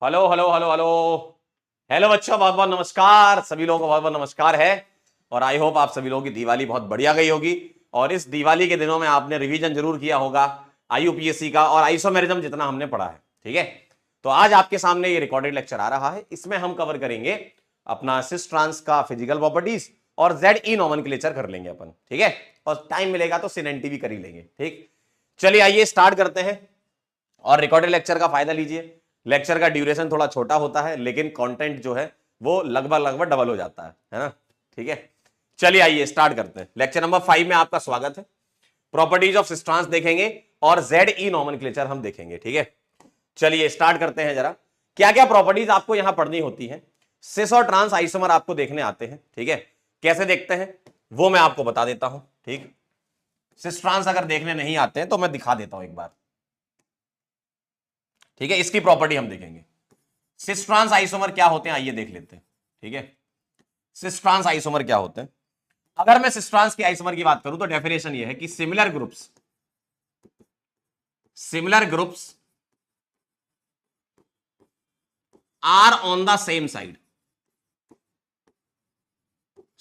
Hello hello hello hello. Hello बच्चों, बहुत बहुत नमस्कार। सभी लोगों को बहुत बहुत नमस्कार है। और आई होप आप सभी लोगों की दिवाली बहुत बढ़िया गई होगी। और इस दिवाली के दिनों में आपने रिवीजन जरूर किया होगा आईयूपीएससी का और आइसोमेरिज्म जितना हमने पढ़ा है। ठीक है, तो आज आपके सामने ये रिकॉर्डेड लेक्चर आ रहा है। इसमें हम कवर करेंगे अपना सिस ट्रांस का फिजिकल प्रॉपर्टीज और जेड ई नॉमेनक्लेचर कर लेंगे अपन। ठीक है, और टाइम मिलेगा तो सिन एनटी भी कर ही लेंगे। ठीक, चलिए आइए स्टार्ट करते हैं। और रिकॉर्डेड लेक्चर का फायदा लीजिए। लेक्चर का ड्यूरेशन थोड़ा छोटा होता है लेकिन कंटेंट जो है वो लगभग लगभग डबल हो जाता है ना। ठीक है, चलिए आइए स्टार्ट करते हैं। लेक्चर नंबर 5 में आपका स्वागत है। प्रॉपर्टीज ऑफ सिस्ट्रांस देखेंगे और जेड ई नॉमेनक्लेचर हम देखेंगे। ठीक है, चलिए स्टार्ट करते हैं। जरा क्या क्या प्रॉपर्टीज आपको यहां पढ़नी होती है। सिस और ट्रांस आइसोमर आपको देखने आते हैं। ठीक है, कैसे देखते हैं वो मैं आपको बता देता हूं। ठीक, सिस ट्रांस अगर देखने नहीं आते हैं तो मैं दिखा देता हूं एक बार। ठीक है, इसकी प्रॉपर्टी हम देखेंगे। सिस ट्रांस आइसोमर क्या होते हैं आइए देख लेते हैं। ठीक है, सिस ट्रांस आइसोमर क्या होते हैं। अगर मैं सिस ट्रांस की आइसोमर की बात करूं तो डेफिनेशन ये है कि similar groups are on the same side.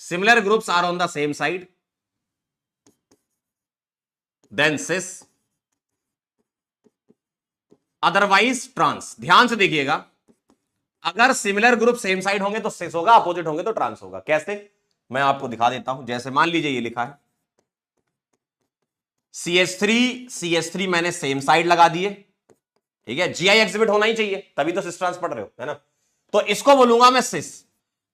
Similar groups are on the same side then cis, otherwise trans. ध्यान से देखिएगा, अगर सिमिलर ग्रुप सेम साइड होंगे तो सिस होगा, अपोजिट होंगे तो ट्रांस होगा। कैसे, मैं आपको दिखा देता हूं। जैसे मान लीजिए ये लिखा है CH3 मैंने सेम साइड लगा दिए। ठीक है, जीआई एग्जिबिट होना ही चाहिए तभी तो सिस ट्रांस पढ़ रहे हो, है ना। तो इसको बोलूंगा मैं सिस।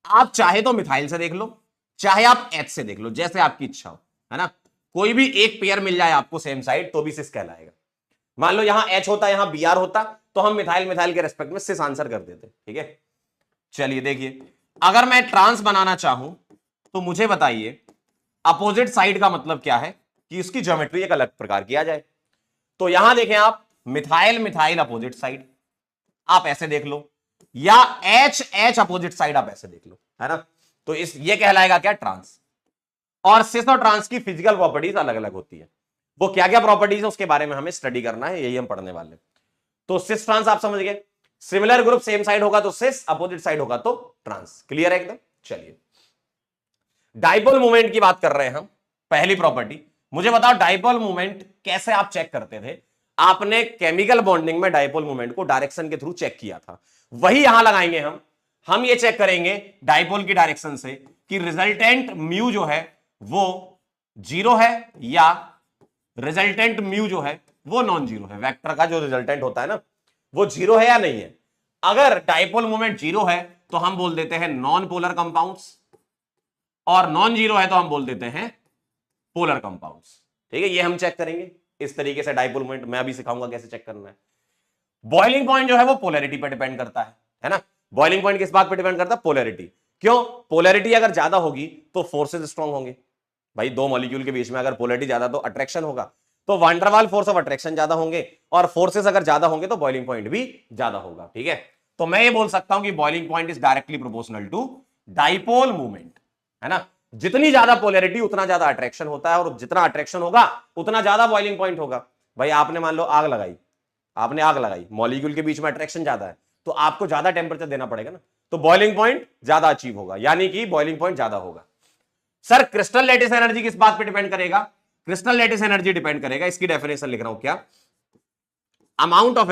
आप चाहे तो मिथाइल से देख लो, चाहे आप एच से देख लो, जैसे आपकी इच्छा हो, है ना। कोई भी एक पेयर मिल जाए आपको सेम साइड तो भी सिस कहलाएगा। मान लो यहां एच होता, यहां बीआर होता तो हम मिथाइल मिथाइल के रेस्पेक्ट में सिस आंसर कर देते। ठीक है, चलिए देखिए, अगर मैं ट्रांस बनाना चाहूं तो मुझे बताइए अपोजिट साइड का मतलब क्या है कि इसकी ज्योमेट्री एक अलग प्रकार की आ जाए। तो यहां देखें आप, मिथाइल मिथाइल अपोजिट साइड आप ऐसे देख लो, या एच एच अपोजिट साइड आप ऐसे देख लो, है ना। तो इस ये कहलाएगा क्या, ट्रांस। और सिस और ट्रांस की फिजिकल प्रॉपर्टीज अलग अलग होती है। वो क्या क्या प्रॉपर्टीज है उसके बारे में हमें स्टडी करना है, यही हम पढ़ने वाले। तो सिस ट्रांस आप समझ गए। सिमिलर ग्रुप सेम साइड होगा तो सिस, अपोजिट साइड होगा तो ट्रांस। क्लियर है एकदम। चलिए डाइपोल मोमेंट की बात कर रहे हैं हम। पहली प्रॉपर्टी मुझे बताओ, डाइपोल मोमेंट कैसे आप चेक करते थे। आपने केमिकल बॉन्डिंग में डाइपोल मोमेंट को डायरेक्शन के थ्रू चेक किया था, वही यहां लगाएंगे हम ये चेक करेंगे डाइपोल की डायरेक्शन से कि रिजल्टेंट म्यू जो है वो जीरो है या रिजल्टेंट म्यू जो है वो नॉन जीरो है। वेक्टर का जो रिजल्टेंट होता है ना वो जीरो है या नहीं है। अगर डाइपोल मोमेंट जीरो है तो हम बोल देते हैं नॉन पोलर कंपाउंड्स, और नॉन जीरो है तो हम बोल देते हैं पोलर कंपाउंड्स। ठीक है, ये हम चेक करेंगे इस तरीके से। डाइपोल मोमेंट मैं अभी सिखाऊंगा कैसे चेक करना है। बॉइलिंग पॉइंट जो है वो पोलैरिटी पर डिपेंड करता है ना। बॉइलिंग पॉइंट किस बात पर डिपेंड करता है, पोलैरिटी। क्यों, पोलैरिटी अगर ज्यादा होगी तो फोर्सेस स्ट्रांग होंगे। भाई दो मॉलिक्यूल के बीच में अगर पोलैरिटी ज्यादा तो अट्रैक्शन होगा, तो वांडरवाल फोर्स ऑफ अट्रैक्शन ज्यादा होंगे, और फोर्सेस अगर ज्यादा होंगे तो बॉइलिंग पॉइंट भी ज्यादा होगा। ठीक है, तो मैं ये बोल सकता हूं कि boiling point is directly proportional to dipole movement, है ना। जितनी ज्यादा पोलैरिटी उतना ज्यादा अट्रैक्शन होता है, और जितना अट्रैक्शन होगा उतना ज्यादा बॉइलिंग पॉइंट होगा। भाई आपने मान लो आग लगाई, मॉलिक्यूल के बीच में अट्रैक्शन ज्यादा है तो आपको ज्यादा टेम्परेचर देना पड़ेगा ना, तो बॉइलिंग पॉइंट ज्यादा अचीव होगा, यानी कि बॉइलिंग पॉइंट ज्यादा होगा। सर क्रिस्टल लैटिस एनर्जी किस बात पे डिपेंड करेगा, क्रिस्टल लैटिस एनर्जी डिपेंड करेगा, इसकी डेफिनेशन लिख रहा हूं क्या, amount of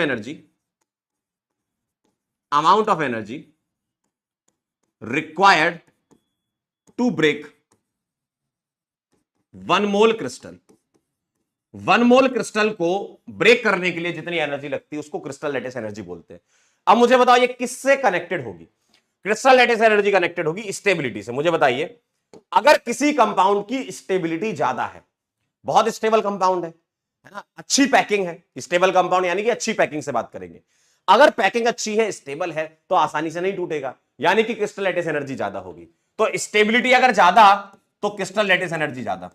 energy required to break 1 mole crystal. 1 mole crystal को ब्रेक करने के लिए जितनी एनर्जी लगती है उसको क्रिस्टल लैटिस एनर्जी बोलते हैं। अब मुझे बताओ ये किससे कनेक्टेड होगी, क्रिस्टल लैटिस एनर्जी कनेक्टेड होगी स्टेबिलिटी से। मुझे बताइए, अगर किसी कंपाउंड की स्टेबिलिटी ज्यादा है, बहुत स्टेबल कंपाउंड है ना, अच्छी पैकिंग है, स्टेबल कंपाउंड यानी कि अच्छी पैकिंग से बात करेंगे। अगर पैकिंग अच्छी है, स्टेबल है, तो आसानी से नहीं टूटेगा, यानी कि क्रिस्टल लैटिस एनर्जी ज्यादा होगी। तो स्टेबिलिटी अगर ज्यादा तो क्रिस्टल लैटिस एनर्जी ज्यादा।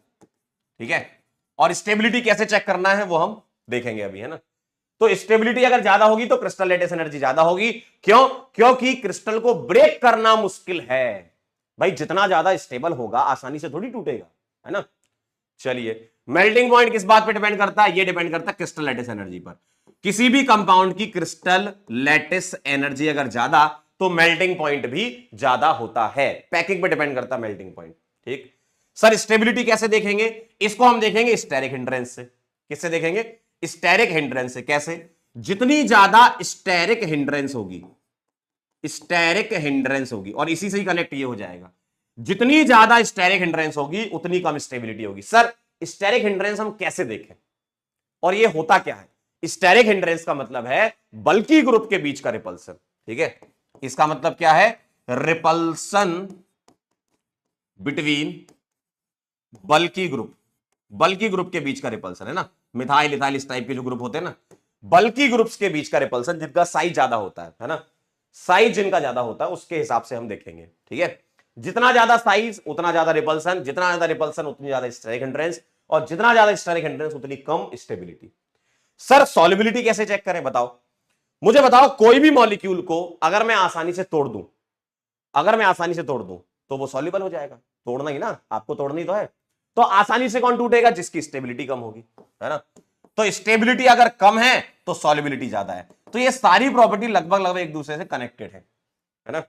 ठीक है, और स्टेबिलिटी कैसे चेक करना है वो हम देखेंगे अभी, है ना। तो स्टेबिलिटी अगर ज्यादा होगी तो क्रिस्टल लैटिस एनर्जी ज्यादा होगी। क्यों, क्योंकि क्रिस्टल को ब्रेक करना मुश्किल है। भाई जितना ज्यादा स्टेबल होगा आसानी से थोड़ी टूटेगा, है ना। चलिए मेल्टिंग पॉइंट किस बात पे डिपेंड करता है, ये डिपेंड करता है क्रिस्टल लैटिस एनर्जी पर। किसी भी कंपाउंड की क्रिस्टल लैटिस एनर्जी अगर ज्यादा तो मेल्टिंग पॉइंट भी ज्यादा होता है। पैकिंग पे डिपेंड करता है मेल्टिंग पॉइंट। ठीक सर, स्टेबिलिटी कैसे देखेंगे? इसको हम देखेंगे स्टेरिक हिंड्रेंस से। किससे देखेंगे? स्टेरिक हिंड्रेंस से। कैसे? जितनी ज्यादा स्टेरिक हिंड्रेंस होगी, स्टेरिक हिंड्रेंस होगी, और इसी से ही कनेक्ट ये हो जाएगा, जितनी ज्यादा स्टेरिक हिंड्रेंस होगी उतनी कम स्टेबिलिटी होगी। सर स्टेरिक हिंड्रेंस हम कैसे देखें और ये होता क्या है? स्टेरिक हिंड्रेंस का मतलब है बल्की ग्रुप के बीच का रिपल्सन। ठीक है, इसका मतलब क्या है? रिपल्सन बिटवीन बल्की ग्रुप, बल्की ग्रुप के बीच का रिपल्सन है ना, मिथाइल इथाइल इस टाइप के जो ग्रुप होते हैं ना, बल्की ग्रुप्स के बीच का रिपल्सन, जिनका साइज ज्यादा होता है ना, साइज जिनका ज्यादा होता है उसके हिसाब से हम देखेंगे। ठीक है, जितना ज्यादा साइज उतना ज्यादा रिपल्सन, जितना ज्यादा रिपल्सन उतनी ज्यादा स्टेरिक हिंड्रेंस, और जितना ज्यादा स्टेरिक हिंड्रेंस उतनी कम स्टेबिलिटी। सर सॉल्युबिलिटी कैसे चेक करें बताओ? मुझे बताओ, कोई भी मॉलिक्यूल को अगर मैं आसानी से तोड़ दूं, अगर मैं आसानी से तोड़ दूं तो वो सॉल्युबल हो जाएगा। तोड़ना ही ना, आपको तोड़नी तो है। तो आसानी से कौन टूटेगा? जिसकी स्टेबिलिटी कम होगी, है ना। तो स्टेबिलिटी अगर कम है तो सॉल्युबिलिटी ज्यादा है। तो ये सारी प्रॉपर्टी लगभग लगभग एक दूसरे से कनेक्टेड है ना।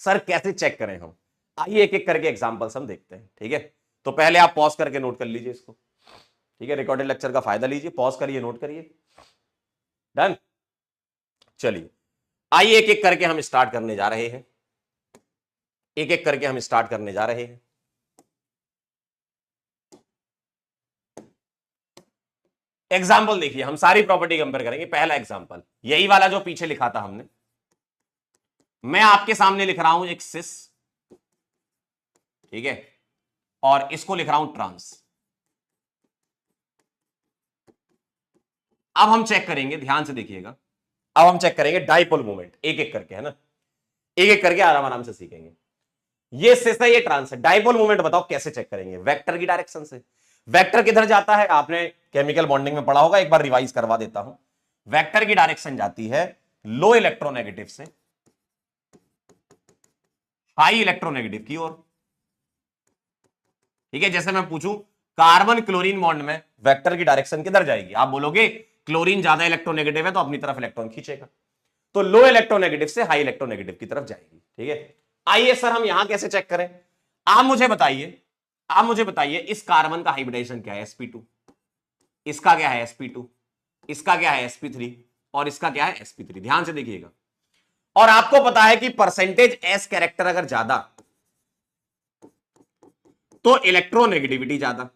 सर कैसे चेक करें हम? आइए एक एक करके एग्जांपल्स हम देखते हैं। ठीक है, तो पहले आप पॉज करके नोट कर लीजिए इसको। ठीक है, रिकॉर्डेड लेक्चर का फायदा लीजिए, पॉज करिए, नोट करिए। डन। चलिए आइए एक एक करके हम स्टार्ट करने जा रहे हैं, एक एक करके हम स्टार्ट करने जा रहे हैं। एग्जाम्पल देखिए, हम सारी प्रॉपर्टी कंपेयर करेंगे। पहला एग्जाम्पल यही वाला जो पीछे लिखा था हमने, मैं आपके सामने लिख रहा हूं एक सिस, ठीक है, और इसको लिख रहा हूं ट्रांस। अब हम चेक करेंगे, ध्यान से देखिएगा, अब हम चेक करेंगे डाइपोल मोमेंट एक एक करके, है ना, एक एक करके आराम आराम से सीखेंगे। ये सिस है, ये ट्रांस है। डाइपोल मोमेंट बताओ कैसे चेक करेंगे? वेक्टर की डायरेक्शन से। वेक्टर किधर जाता है? आपने केमिकल बॉन्डिंग में पढ़ा होगा, एक बार रिवाइज करवा देता हूं। वेक्टर की डायरेक्शन जाती है लो इलेक्ट्रोनेगेटिव से हाई इलेक्ट्रोनेगेटिव की ओर। ठीक है, जैसे मैं पूछूं कार्बन क्लोरीन बॉन्ड में वेक्टर की डायरेक्शन किधर जाएगी? आप बोलोगे क्लोरीन ज्यादा इलेक्ट्रोनेगेटिव है तो अपनी तरफ इलेक्ट्रॉन खींचेगा, तो लो इलेक्ट्रोनेगेटिव से हाई इलेक्ट्रोनेगेटिव की तरफ जाएगी। ठीक है, आइए सर हम यहां कैसे चेक करें? आप मुझे बताइए, आप मुझे बताइए इस कार्बन का हाइब्रिडाइजेशन क्या है? sp2। इसका क्या है? sp2। इसका क्या है? sp3। और इसका क्या है? sp3। ध्यान से देखिएगा। और आपको पता है कि परसेंटेज एस कैरेक्टर अगर ज्यादा तो इलेक्ट्रोनेगेटिविटी ज्यादा।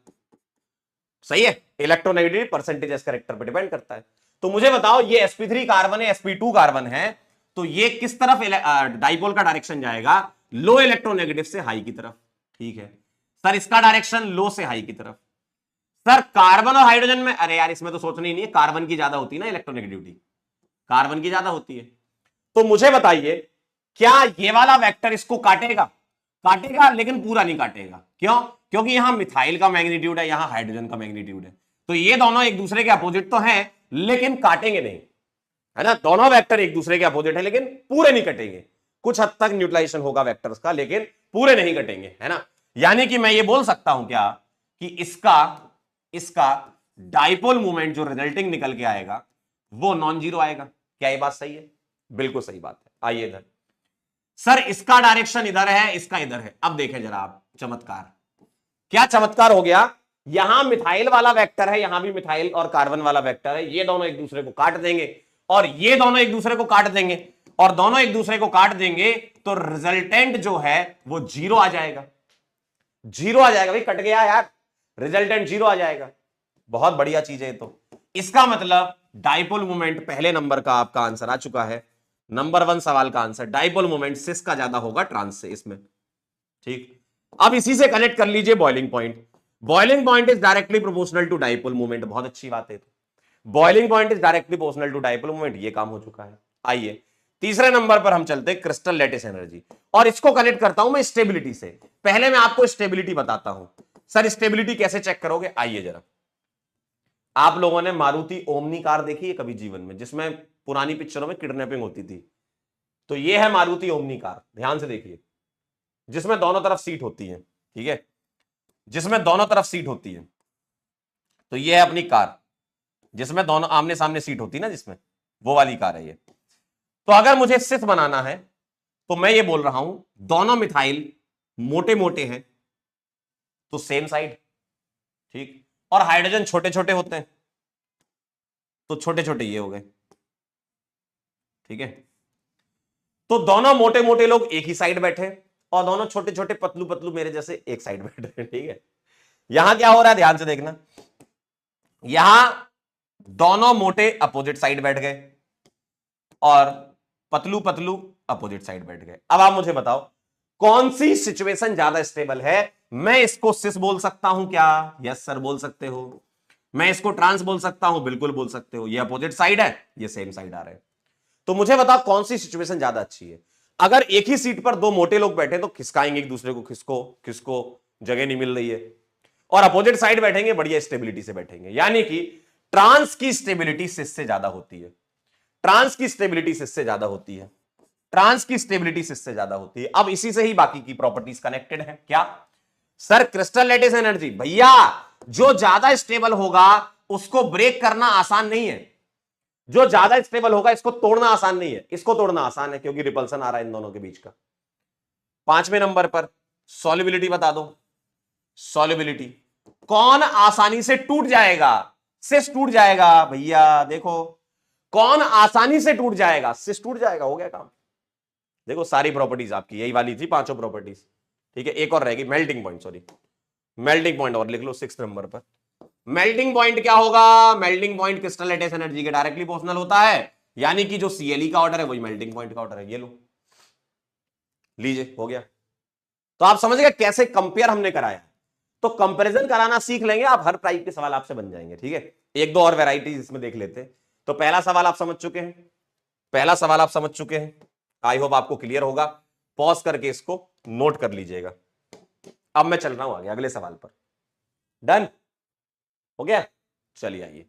सही है, इलेक्ट्रोनेगेटिविटी परसेंटेज एस कैरेक्टर पर डिपेंड करता है। तो मुझे बताओ ये sp3 कार्बन है, sp2 कार्बन है, तो ये किस तरफ डाइपोल का डायरेक्शन जाएगा? लो इलेक्ट्रोनेगेटिव से हाई की तरफ। ठीक है सर, इसका डायरेक्शन लो से हाई की तरफ। सर कार्बन और हाइड्रोजन में, अरे यार इसमें तो सोचना ही नहीं है, कार्बन की ज्यादा होती है ना इलेक्ट्रोनेगेटिविटी, कार्बन की ज्यादा होती है। तो मुझे बताइए क्या ये वाला वेक्टर इसको काटेगा? काटेगा, लेकिन पूरा नहीं काटेगा। क्यों? क्योंकि यहां मिथाइल का मैग्नीट्यूड है, यहां हाइड्रोजन का मैग्नीट्यूड है, तो ये दोनों एक दूसरे के अपोजिट तो हैं लेकिन काटेंगे नहीं, है ना। दोनों वेक्टर एक दूसरे के अपोजिट है लेकिन पूरे नहीं कटेंगे। कुछ हद तक न्यूट्रलाइजेशन होगा वेक्टर्स का, लेकिन पूरे नहीं कटेंगे, है ना। यानी कि मैं ये बोल सकता हूं क्या कि इसका डाइपोल मोमेंट जो रिजल्टिंग निकल के आएगा वो नॉन जीरो आएगा। क्या ये बात सही है? बिल्कुल सही बात है। आइए इधर, सर इसका डायरेक्शन इधर है, इसका इधर है। अब देखें जरा आप चमत्कार, क्या चमत्कार हो गया। यहां मिथाइल वाला वेक्टर है, यहां भी मिथाइल और कार्बन वाला वेक्टर है, ये दोनों एक दूसरे को काट देंगे और ये दोनों एक दूसरे को काट देंगे और दोनों एक दूसरे को काट देंगे, तो रिजल्टेंट जो है वो जीरो आ जाएगा। जीरो आ जाएगा भाई, कट गया यार, रिजल्टेंट जीरो आ जाएगा। बहुत बढ़िया चीज है। तो इसका मतलब डाइपोल मोमेंट पहले नंबर का आपका आंसर आ चुका है। नंबर 1 सवाल का आंसर डाइपोल मोमेंट सिस का ज्यादा होगा ट्रांस से इसमें। ठीक, अब इसी से कनेक्ट कर लीजिए boiling point. Boiling point is directly proportional to dipole moment. बहुत अच्छी बात है। तो boiling point is directly proportional to dipole moment, ये काम हो चुका है। आइए तीसरे नंबर पर हम चलते हैं, क्रिस्टल लैटिस एनर्जी, और इसको कनेक्ट करता हूं मैं स्टेबिलिटी से। पहले मैं आपको स्टेबिलिटी बताता हूं। सर स्टेबिलिटी कैसे चेक करोगे? आइए जरा, आप लोगों ने मारुति ओमनी कार देखी है कभी जीवन में, जिसमें पुरानी पिक्चरों में किडनैपिंग होती थी? तो ये है मारुति ओमनी कार, ध्यान से देखिए, जिसमें दोनों तरफ सीट होती है। ठीक है, जिसमें दोनों तरफ सीट होती है। तो ये है अपनी कार, जिसमें दोनों आमने सामने सीट होती ना, जिसमें वो वाली कार है ये। तो अगर मुझे सिस बनाना है तो मैं ये बोल रहा हूं दोनों मिथाइल मोटे मोटे हैं तो सेम साइड, ठीक, और हाइड्रोजन छोटे छोटे होते हैं तो छोटे छोटे ये हो गए, ठीक है। तो दोनों मोटे मोटे लोग एक ही साइड बैठे और दोनों छोटे छोटे पतलू पतलू मेरे जैसे एक साइड बैठे, ठीक है। यहां क्या हो रहा है ध्यान से देखना, यहां दोनों मोटे अपोजिट साइड बैठ गए और पतलू पतलू अपोजिट साइड बैठ गए। अब आप मुझे बताओ कौन सी सिचुएशन ज्यादा स्टेबल है? मैं इसको सिस बोल सकता हूं क्या? यस सर बोल सकते हो। मैं इसको ट्रांस बोल सकता हूं, बिल्कुल बोल सकते हो। ये अपोजिट साइड है, ये सेम साइड आ रहे हैं। तो मुझे बताओ कौन सी सिचुएशन ज्यादा अच्छी है? अगर एक ही सीट पर दो मोटे लोग बैठे तो खिसकाएंगे एक दूसरे को, किसको किसको जगह नहीं मिल रही है, और अपोजिट साइड बैठेंगे बढ़िया स्टेबिलिटी से बैठेंगे। यानी कि ट्रांस की स्टेबिलिटी सिस से ज्यादा होती है, ट्रांस की स्टेबिलिटी सिस से ज्यादा होती है, ट्रांस की स्टेबिलिटी सिस से ज्यादा होती है। अब इसी से ही बाकी की प्रॉपर्टीज कनेक्टेड है। क्या सर? Crystal lattice energy. भैया जो ज्यादा स्टेबल होगा उसको ब्रेक करना आसान नहीं है, जो ज्यादा स्टेबल होगा इसको तोड़ना आसान नहीं है। इसको तोड़ना आसान है क्योंकि रिपल्सन आ रहा है इन दोनों के बीच का। 5वें नंबर पर सॉल्युबिलिटी बता दो। सॉल्युबिलिटी कौन आसानी से टूट जाएगा? सिस टूट जाएगा। भैया देखो कौन आसानी से टूट जाएगा? सिस टूट जाएगा, हो गया काम। देखो सारी प्रॉपर्टीज आपकी यही वाली थी, पांचों प्रॉपर्टीज, ठीक है। एक और रहेगी melting point, sorry melting point और लिख लो 6 नंबर पर। मेल्टिंग पॉइंट क्या होगा? Melting point crystal lattice energy के डायरेक्टली प्रोपोर्शनल होता है, यानी कि जो CLE का ऑर्डर है वही मेल्टिंग पॉइंट का ऑर्डर है। ये लो, लीजिए, हो गया। तो आप समझ गए कैसे कंपेयर हमने कराया। तो कंपैरिजन कराना सीख लेंगे आप, हर टाइप के सवाल आपसे बन जाएंगे, ठीक है। एक दो और वैरायटीज इसमें देख लेते हैं। तो पहला सवाल आप समझ चुके हैं, पहला सवाल आप समझ चुके हैं, आई होप आपको क्लियर होगा। पॉज करके इसको नोट कर लीजिएगा। अब मैं चल रहा हूं आगे अगले सवाल पर। डन हो गया? चलिए आइए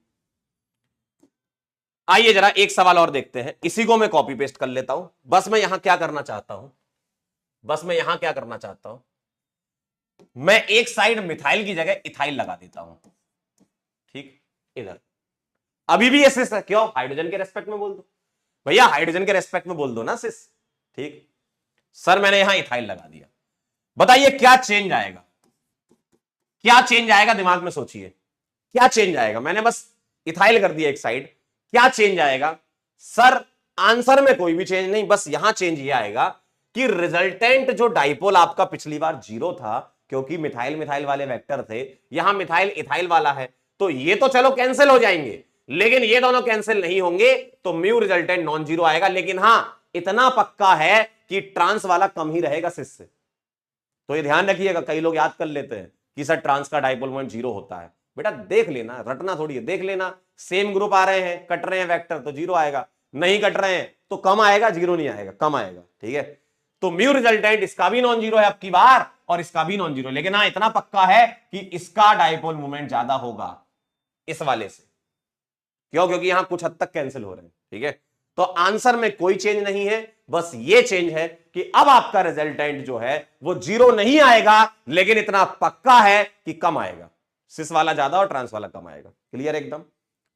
आइए जरा एक सवाल और देखते हैं। इसी को मैं कॉपी पेस्ट कर लेता हूं। बस मैं यहां क्या करना चाहता हूं, बस मैं यहां क्या करना चाहता हूं, मैं एक साइड मिथाइल की जगह इथाइल लगा देता हूं, ठीक, इधर। अभी भी सिस है, क्यों? हाइड्रोजन के रेस्पेक्ट में बोल दो भैया, हाइड्रोजन के रेस्पेक्ट में बोल दो ना सिस, ठीक। सर मैंने यहां इथाइल लगा दिया, बताइए क्या चेंज आएगा? क्या चेंज आएगा? दिमाग में सोचिए क्या चेंज आएगा। मैंने बस इथाइल कर दिया एक साइड, क्या चेंज आएगा? सर आंसर में कोई भी चेंज नहीं, बस यहां चेंज ये आएगा कि रिजल्टेंट जो डाइपोल आपका पिछली बार 0 था, क्योंकि मिथाइल मिथाइल वाले वेक्टर थे, यहां मिथाइल इथाइल वाला है, तो ये तो चलो कैंसिल हो जाएंगे, लेकिन ये दोनों कैंसिल नहीं होंगे, तो म्यू रिजल्टेंट नॉन जीरो आएगा। लेकिन हां इतना पक्का है कि ट्रांस वाला कम ही रहेगा सिस से। तो ये ध्यान रखिएगा, कई लोग याद कर लेते हैं कि सर ट्रांस का डाइपोल मोमेंट 0 होता है। बेटा देख लेना, रटना थोड़ी है, देख लेना। सेम ग्रुप आ रहे हैं, कट रहे हैं वेक्टर, तो 0 आएगा, नहीं कट रहे हैं तो कम आएगा, 0 नहीं आएगा, कम आएगा, ठीक है। तो म्यू रिजल्टेंट इसका भी नॉन जीरो है आपकी बार, और इसका भी नॉन जीरो, लेकिन हाँ इतना पक्का है कि इसका डाइपोल मोमेंट ज्यादा होगा इस वाले से। क्यों? क्योंकि यहां कुछ हद तक कैंसिल हो रहे हैं, ठीक है। तो आंसर में कोई चेंज नहीं है, बस ये चेंज है कि अब आपका रिजल्टेंट जो है वो 0 नहीं आएगा, लेकिन इतना पक्का है कि कम आएगा। सिस वाला ज्यादा और ट्रांस वाला कम आएगा। क्लियर एकदम?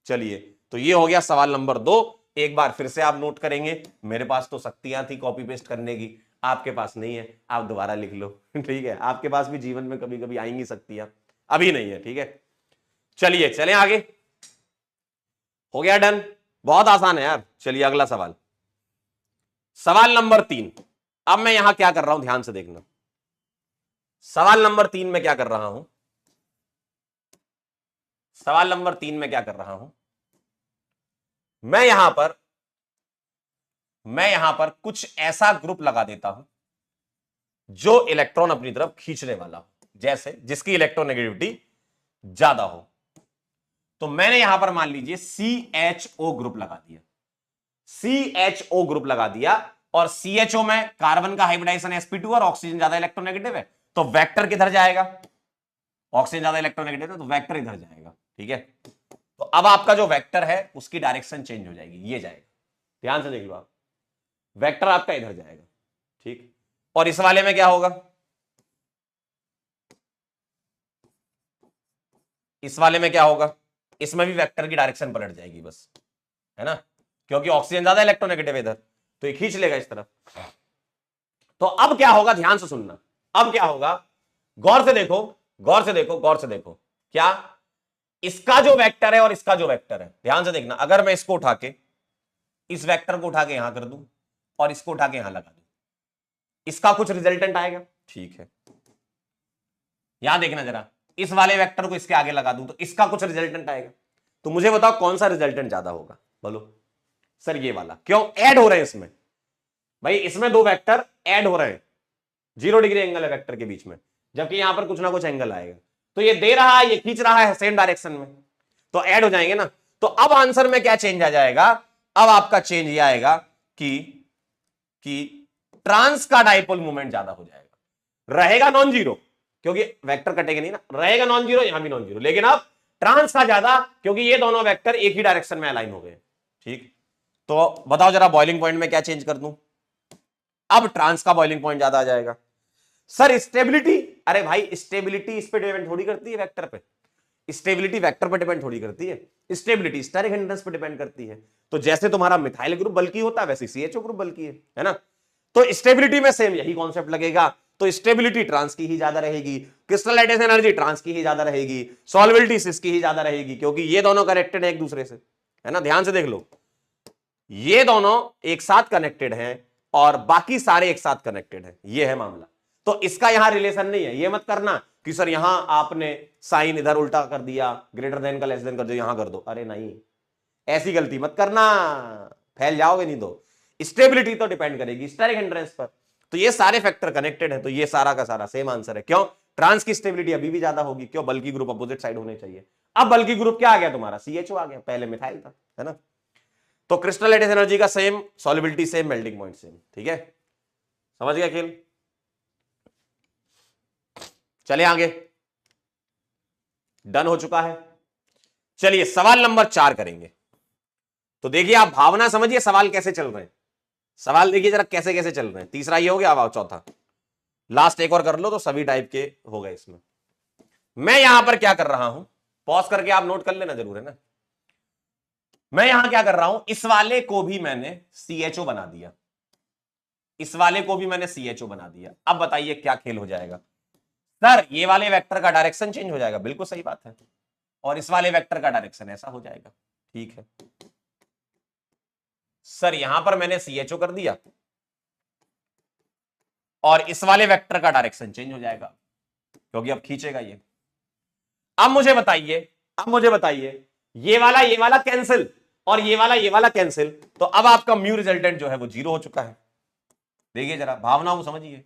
चलिए, तो ये हो गया सवाल नंबर 2। एक बार फिर से आप नोट करेंगे, मेरे पास तो शक्तियां थी कॉपी पेस्ट करने की, आपके पास नहीं है, आप दोबारा लिख लो, ठीक है। आपके पास भी जीवन में कभी कभी आएंगी शक्तियां, अभी नहीं है, ठीक है। चलिए चलें आगे। हो गया डन? बहुत आसान है यार। चलिए अगला सवाल, सवाल नंबर 3। अब मैं यहां क्या कर रहा हूं, ध्यान से देखना। सवाल नंबर 3 में क्या कर रहा हूं, सवाल नंबर 3 में क्या कर रहा हूं, मैं यहां पर कुछ ऐसा ग्रुप लगा देता हूं जो इलेक्ट्रॉन अपनी तरफ खींचने वाला हो, जैसे जिसकी इलेक्ट्रोनेगेटिविटी ज्यादा हो। तो मैंने यहां पर मान लीजिए CHO ग्रुप लगा दिया, CHO ग्रुप लगा दिया, और CHO में कार्बन का हाइब्रिडाइजेशन sp2 और ऑक्सीजन ज्यादा इलेक्ट्रोनेगेटिव है, तो वेक्टर किधर जाएगा? ऑक्सीजन ज्यादा इलेक्ट्रोनेगेटिव है तो वेक्टर इधर जाएगा, ठीक है। तो अब आपका जो वेक्टर है उसकी डायरेक्शन चेंज हो जाएगी, ये जाएगा, ध्यान से देख लो आप, वेक्टर आपका इधर जाएगा, ठीक। और इस वाले में क्या होगा? इस वाले में क्या होगा? इसमें भी वेक्टर की डायरेक्शन पलट जाएगी बस, है ना, क्योंकि ऑक्सीजन ज्यादा इलेक्ट्रोनेगेटिव इधर, तो ये खींच लेगा इस तरफ। तो अब क्या होगा, ध्यान से सुनना, अब क्या होगा, गौर से देखो, गौर से देखो, गौर से देखो, क्या इसका जो वेक्टर है और इसका जो वेक्टर है, ध्यान से देखना, अगर मैं इसको उठा के, इस वेक्टर को उठा के यहां कर दूं और इसको उठा के यहां लगा दूं, इसका कुछ रिजल्टेंट आएगा, ठीक है। यहां देखना जरा, इस वाले वेक्टर को इसके आगे लगा दूं तो इसका कुछ रिजल्टेंट आएगा। तो मुझे बताओ कौन सा रिजल्टेंट ज्यादा होगा, बोलो। सर ये वाला, क्यों, ऐड हो रहे हैं इसमें, भाई इसमें दो वेक्टर ऐड हो रहे हैं, 0 डिग्री एंगल है वेक्टर के बीच में, जबकि यहां पर कुछ ना कुछ एंगल आएगा, तो ये दे रहा है, ये खींच रहा है सेम डायरेक्शन में, तो ऐड हो जाएंगे ना। तो अब आंसर में क्या चेंज आ जाएगा, अब आपका चेंज ये आएगा कि ट्रांस का डाइपोल मोमेंट ज्यादा हो जाएगा, रहेगा नॉन जीरो क्योंकि वेक्टर कटेगा नहीं ना, रहेगा नॉन जीरो, यहां भी नॉन जीरो, लेकिन अब ट्रांस का ज्यादा क्योंकि ये दोनों वेक्टर एक ही डायरेक्शन में अलाइन हो गए, ठीक। तो बताओ जरा बॉइलिंग पॉइंट में क्या चेंज कर दूं, अब ट्रांस का बॉइलिंग पॉइंट ज्यादा आ जाएगा। सर स्टेबिलिटी, अरे भाई स्टेबिलिटी इस पे डिपेंड थोड़ी करती है, वेक्टर पे, स्टेबिलिटी वेक्टर पे डिपेंड थोड़ी करती है, स्टेबिलिटी स्टेरिक हिंड्रेंस पे डिपेंड करती है। तो जैसे तुम्हारा मिथाइल ग्रुप बल्की होता है वैसे CHO ग्रुप बल्की है ना। तो स्टेबिलिटी में सेम यही कॉन्सेप्ट लगेगा, तो स्टेबिलिटी ट्रांस की ही ज्यादा रहेगी, क्रिस्टल लाइटेशन एनर्जी ट्रांस की ही ज्यादा रहेगी, सॉल्युबिलिटी सिस की ही ज्यादा रहेगी, क्योंकि ये दोनों कनेक्टेड है एक दूसरे से, है ना। ध्यान से देख लो, ये दोनों एक साथ कनेक्टेड हैं और बाकी सारे एक साथ कनेक्टेड हैं, ये है मामला। तो इसका यहां रिलेशन नहीं है, ये मत करना कि सर यहां आपने साइन इधर उल्टा कर दिया, ग्रेटर देन का लेस देन कर दो, यहां कर दो, अरे नहीं, ऐसी गलती मत करना, फैल जाओगे नहीं। तो स्टेबिलिटी तो डिपेंड करेगी स्टेरिक हिंड्रेंस पर, तो ये सारे फैक्टर कनेक्टेड है, तो ये सारा का सारा सेम आंसर है। क्यों, ट्रांस की स्टेबिलिटी अभी भी ज्यादा होगी, क्यों, बल्कि ग्रुप अपोजिट साइड होने चाहिए। अब बल्कि ग्रुप क्या आ गया तुम्हारा, CHO आ गया, पहले मिथाइल था, है ना। तो क्रिस्टल लैटिस एनर्जी का same, solubility same, melting point same, ठीक है, समझ गया खेल। चले आगे, डन हो चुका है। चलिए सवाल नंबर 4 करेंगे। तो देखिए आप भावना समझिए, सवाल कैसे चल रहे हैं, सवाल देखिए जरा कैसे कैसे चल रहे हैं। तीसरा ये हो गया, अब आओ चौथा, लास्ट एक और कर लो तो सभी टाइप के हो गए इसमें। मैं यहां पर क्या कर रहा हूं, पॉज करके आप नोट कर लेना जरूर, है ना। मैं यहां क्या कर रहा हूं, इस वाले को भी मैंने CHO बना दिया, इस वाले को भी मैंने CHO बना दिया। अब बताइए क्या खेल हो जाएगा। सर ये वाले वेक्टर का डायरेक्शन चेंज हो जाएगा, बिल्कुल सही बात है, और इस वाले वेक्टर का डायरेक्शन ऐसा हो जाएगा, ठीक है। सर यहां पर मैंने CHO कर दिया और इस वाले वेक्टर का डायरेक्शन चेंज हो जाएगा क्योंकि अब खींचेगा ये। अब मुझे बताइए, अब मुझे बताइए, ये वाला कैंसिल और ये वाला कैंसिल, तो अब आपका म्यू रिजल्टेंट जो है वो 0 हो चुका है। देखिए जरा भावना को समझिए,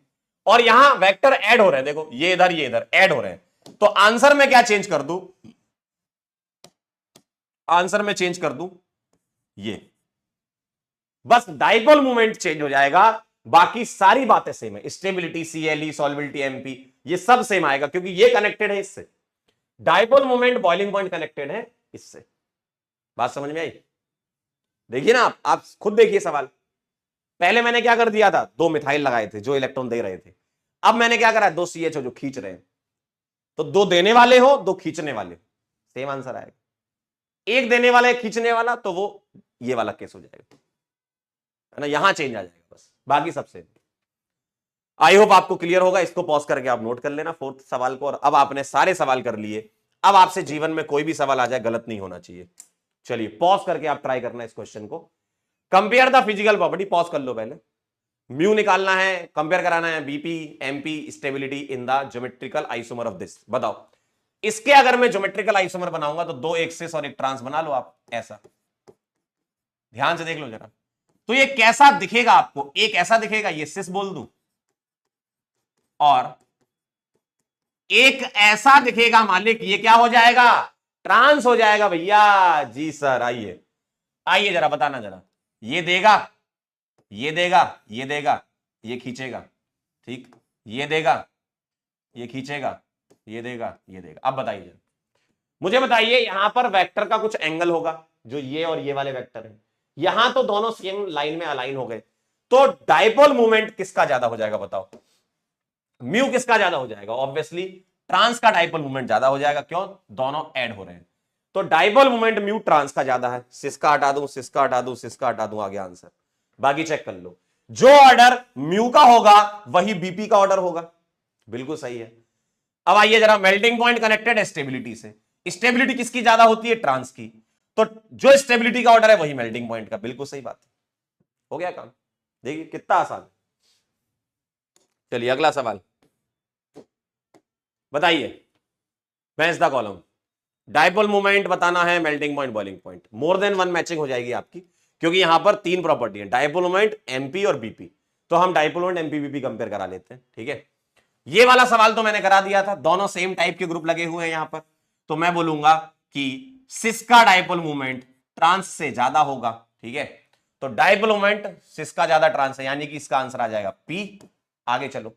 और यहां वेक्टर ऐड हो रहे हैं, देखो ये इधर ऐड हो रहे हैं। तो आंसर में क्या चेंज कर दूं, आंसर में चेंज कर दूं ये, बस डाइपोल मोमेंट चेंज हो जाएगा, बाकी सारी बातें सेम है, स्टेबिलिटी, CLE, सॉल्युबिलिटी, MP, ये सब सेम आएगा क्योंकि ये कनेक्टेड है इससे, dipole moment boiling point connected है इससे। बात समझ में आई। देखिए ना आप खुद देखिए सवाल, पहले मैंने क्या कर दिया था, 2 मिथाइल लगाए थे जो इलेक्ट्रॉन दे रहे थे, अब मैंने क्या करा, 2 CHO जो खींच रहे हैं। तो 2 देने वाले हो, 2 खींचने वाले हो, सेम आंसर आएगा। एक देने वाला, एक खींचने वाला, तो वो ये वाला केस हो जाएगा, है ना, यहां चेंज आ जाएगा बस, बाकी सब सेम। आई होप आपको क्लियर होगा, इसको पॉज करके आप नोट कर लेना 4th सवाल को। और अब आपने सारे सवाल कर लिए, अब आपसे जीवन में कोई भी सवाल आ जाए गलत नहीं होना चाहिए। चलिए पॉज करके आप ट्राई करना इस क्वेश्चन को। Compare the physical property, pause कर लो पहले, म्यू निकालना है, कंपेयर कराना है BP, MP stability in the geometrical isomer of this. बताओ इसके अगर मैं ज्योमेट्रिकल आइसोमर बनाऊंगा तो 2 एक सिस और एक ट्रांस बना लो आप, ऐसा ध्यान से देख लो जरा। तो ये कैसा दिखेगा आपको, एक ऐसा दिखेगा, ये सिस बोल दूं, और एक ऐसा दिखेगा मालिक, ये क्या हो जाएगा, ट्रांस हो जाएगा भैया जी। सर आइए आइए जरा बताना जरा, ये देगा, ये देगा, ये देगा, ये खींचेगा, ठीक, ये देगा, ये खींचेगा, ये देगा, ये देगा। अब बताइए जरा, मुझे बताइए यहां पर वेक्टर का कुछ एंगल होगा, जो ये और ये वाले वेक्टर हैं, यहां तो दोनों सेम लाइन में अलाइन हो गए, तो डाइपोल मूवमेंट किसका ज्यादा हो जाएगा बताओ, म्यू किसका ज्यादा हो जाएगा, ऑब्वियसली ट्रांस का डाइपोल मूवमेंट ज्यादा हो जाएगा, क्यों, दोनों ऐड हो रहे हैं। तो डाइपोल मोमेंट म्यू ट्रांस का ज्यादा है। सिस्का हटा दूं, सिस्का हटा दूं, सिस्का हटा दूं, आ गया आंसर। बाकी चेक कर लो, जो ऑर्डर म्यू का होगा वही बीपी का ऑर्डर होगा। बिल्कुल सही है। अब आइए जरा, मेल्टिंग पॉइंट कनेक्टेड है स्टेबिलिटी से। स्टेबिलिटी किसकी ज्यादा होती है? ट्रांस की। तो जो स्टेबिलिटी का ऑर्डर है वही मेल्टिंग पॉइंट का। बिल्कुल सही बात है, हो गया काम। देखिए कितना आसान है। चलिए अगला सवाल बताइए। मैं द कॉलम, डाइपोल मोमेंट बताना है, melting point, boiling point. More than one matching हो जाएगी आपकी, क्योंकि यहां पर तीन प्रॉपर्टी है, डाइपोल मोमेंट, एमपी और बीपी। तो हम dipole moment MP BP compare करा लेते हैं, ठीक है। ये वाला सवाल तो मैंने करा दिया था, दोनों सेम टाइप के ग्रुप लगे हुए हैं यहां पर। तो मैं बोलूंगा कि सिस का डाइपोल मोमेंट ट्रांस से ज्यादा होगा, ठीक है। तो डाइपोल मोमेंट सिस का ज्यादा ट्रांस है, यानी कि इसका आंसर आ जाएगा पी। आगे चलो,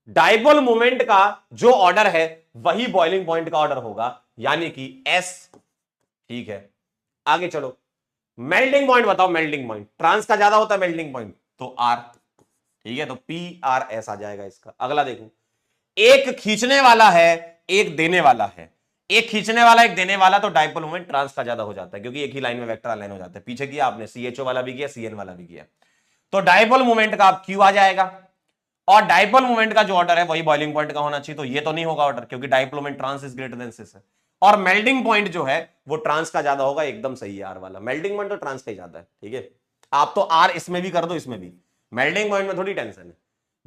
डाइपोल मोमेंट का जो ऑर्डर है वही बॉइलिंग पॉइंट का ऑर्डर होगा, यानी कि एस, ठीक है। आगे चलो, मेल्टिंग पॉइंट बताओ। मेल्टिंग पॉइंट ट्रांस का ज्यादा होता है, मेल्टिंग पॉइंट तो आर, ठीक है। तो पी आर एस आ जाएगा इसका। अगला देखो, एक खींचने वाला है, एक देने वाला है। एक खींचने वाला, एक देने वाला, तो डाइपोल मोमेंट ट्रांस का ज्यादा हो जाता है, क्योंकि एक ही लाइन में वेक्टर अलाइन हो जाता है। पीछे किया आपने, सीएचओ वाला भी किया, सीएन वाला भी किया। तो डाइपोल मोमेंट का आप क्यू आ जाएगा, और डाइपोल मोमेंट का जो ऑर्डर है वही बॉइलिंग पॉइंट का होना चाहिए। तो ये तो नहीं होगा ऑर्डर, क्योंकि dipole moment trans is greater than cis है। और मेल्टिंग पॉइंट जो है वो ट्रांस का ज्यादा होगा। एकदम सही है, आर वाला। मेल्टिंग पॉइंट तो ट्रांस का ही ज्यादा है, ठीक है। आप तो आर इसमें भी कर दो, इसमें भी। मेल्टिंग पॉइंट में थोड़ी टेंशन है,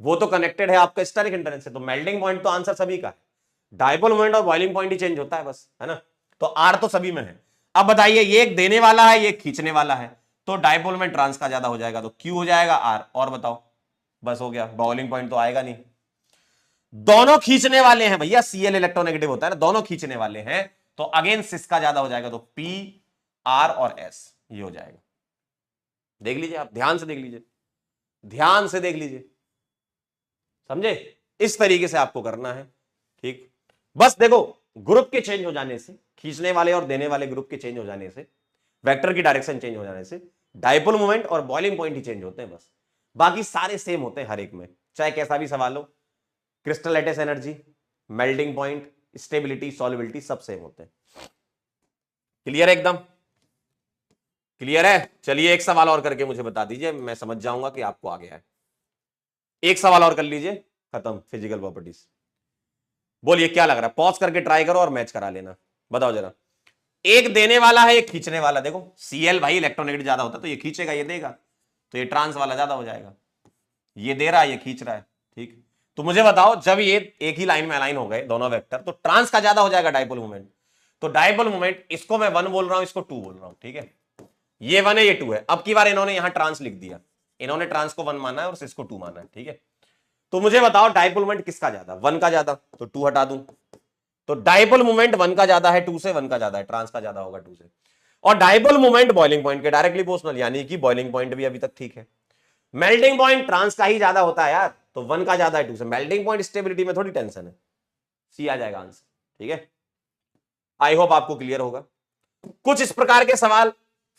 वो तो कनेक्टेड है आपका स्टेरिक इंटरेंस से। तो मेल्टिंग पॉइंट तो आंसर सभी का है। डाइपोल मोमेंट और बॉइलिंग पॉइंट ही चेंज होता है बस, है ना। तो आर तो सभी में है। अब बताइए, ये एक देने वाला है, ये खींचने वाला है, तो डाइपोल में ट्रांस का ज्यादा हो जाएगा, तो क्यू हो जाएगा आर। और बताओ, बस हो गया। बॉइलिंग पॉइंट तो आएगा नहीं। दोनों खींचने वाले हैं भैया, सीएल इलेक्ट्रोनेगेटिव होता है ना, दोनों खींचने वाले हैं, तो अगेन सिस का ज्यादा हो जाएगा। तो पी आर और एस ये हो जाएगा। देख लीजिए आप, ध्यान से देख लीजिए, ध्यान से देख लीजिए, समझे। इस तरीके से आपको करना है, ठीक। बस देखो, ग्रुप के चेंज हो जाने से, खींचने वाले और देने वाले ग्रुप के चेंज हो जाने से, वेक्टर की डायरेक्शन चेंज हो जाने से डाइपोल मोमेंट और बॉइलिंग पॉइंट ही चेंज होते हैं बस। बाकी सारे सेम होते हैं हर एक में, चाहे कैसा भी सवाल हो। Crystal lattice energy, melting point, stability, solubility सब सेम होते हैं। क्लियर है एकदम? क्लियर है? चलिए एक सवाल और करके मुझे बता दीजिए, मैं समझ जाऊंगा कि आपको आ गया है। एक सवाल और कर लीजिए, खत्म फिजिकल प्रॉपर्टीज। बोलिए क्या लग रहा है, पॉज करके ट्राई करो और मैच करा लेना। बताओ जरा, एक देने वाला है, एक खींचने वाला। देखो सीएल भाई इलेक्ट्रोनेगेटिव ज्यादा होता है, तो ये खींचेगा, ये देगा, तो ये ट्रांस वाला ज्यादा हो जाएगा। ये दे रहा है, ये खींच रहा है, ठीक। तो मुझे बताओ, जब ये एक ही लाइन में अलाइन हो गए दोनों वेक्टर, तो ट्रांस का ज्यादा हो जाएगा डाइपोल मोमेंट। तो डाइपोल मोमेंट, इसको मैं 1 बोल रहा हूं, इसको 2 बोल रहा हूं, ठीक है। ये 1 है, ये 2 है। अब की बार इन्होंने यहां ट्रांस लिख दिया, इन्होंने ट्रांस को 1 माना है और इसको 2 माना है, ठीक है। तो मुझे बताओ डाइपोल मोमेंट किसका ज्यादा? 1 का ज्यादा, तो 2 हटा दूं। तो डाइपोल मोमेंट 1 का ज्यादा है 2 से, 1 का ज्यादा है, ट्रांस का ज्यादा होगा 2 से। और डाइपोल मोमेंट बॉइलिंग पॉइंट के डायरेक्टली प्रोपोर्शनल, यानी कि बॉइलिंग पॉइंट भी अभी तक ठीक है। मेल्टिंग पॉइंट ट्रांस का ही ज्यादा होता है यार, तो 1 का ज्यादा है 2 से। मेल्टिंग पॉइंट स्टेबिलिटी में थोड़ी टेंशन है, सी आ जाएगा आंसर, ठीक है। आई होप आपको क्लियर होगा। कुछ इस प्रकार के सवाल,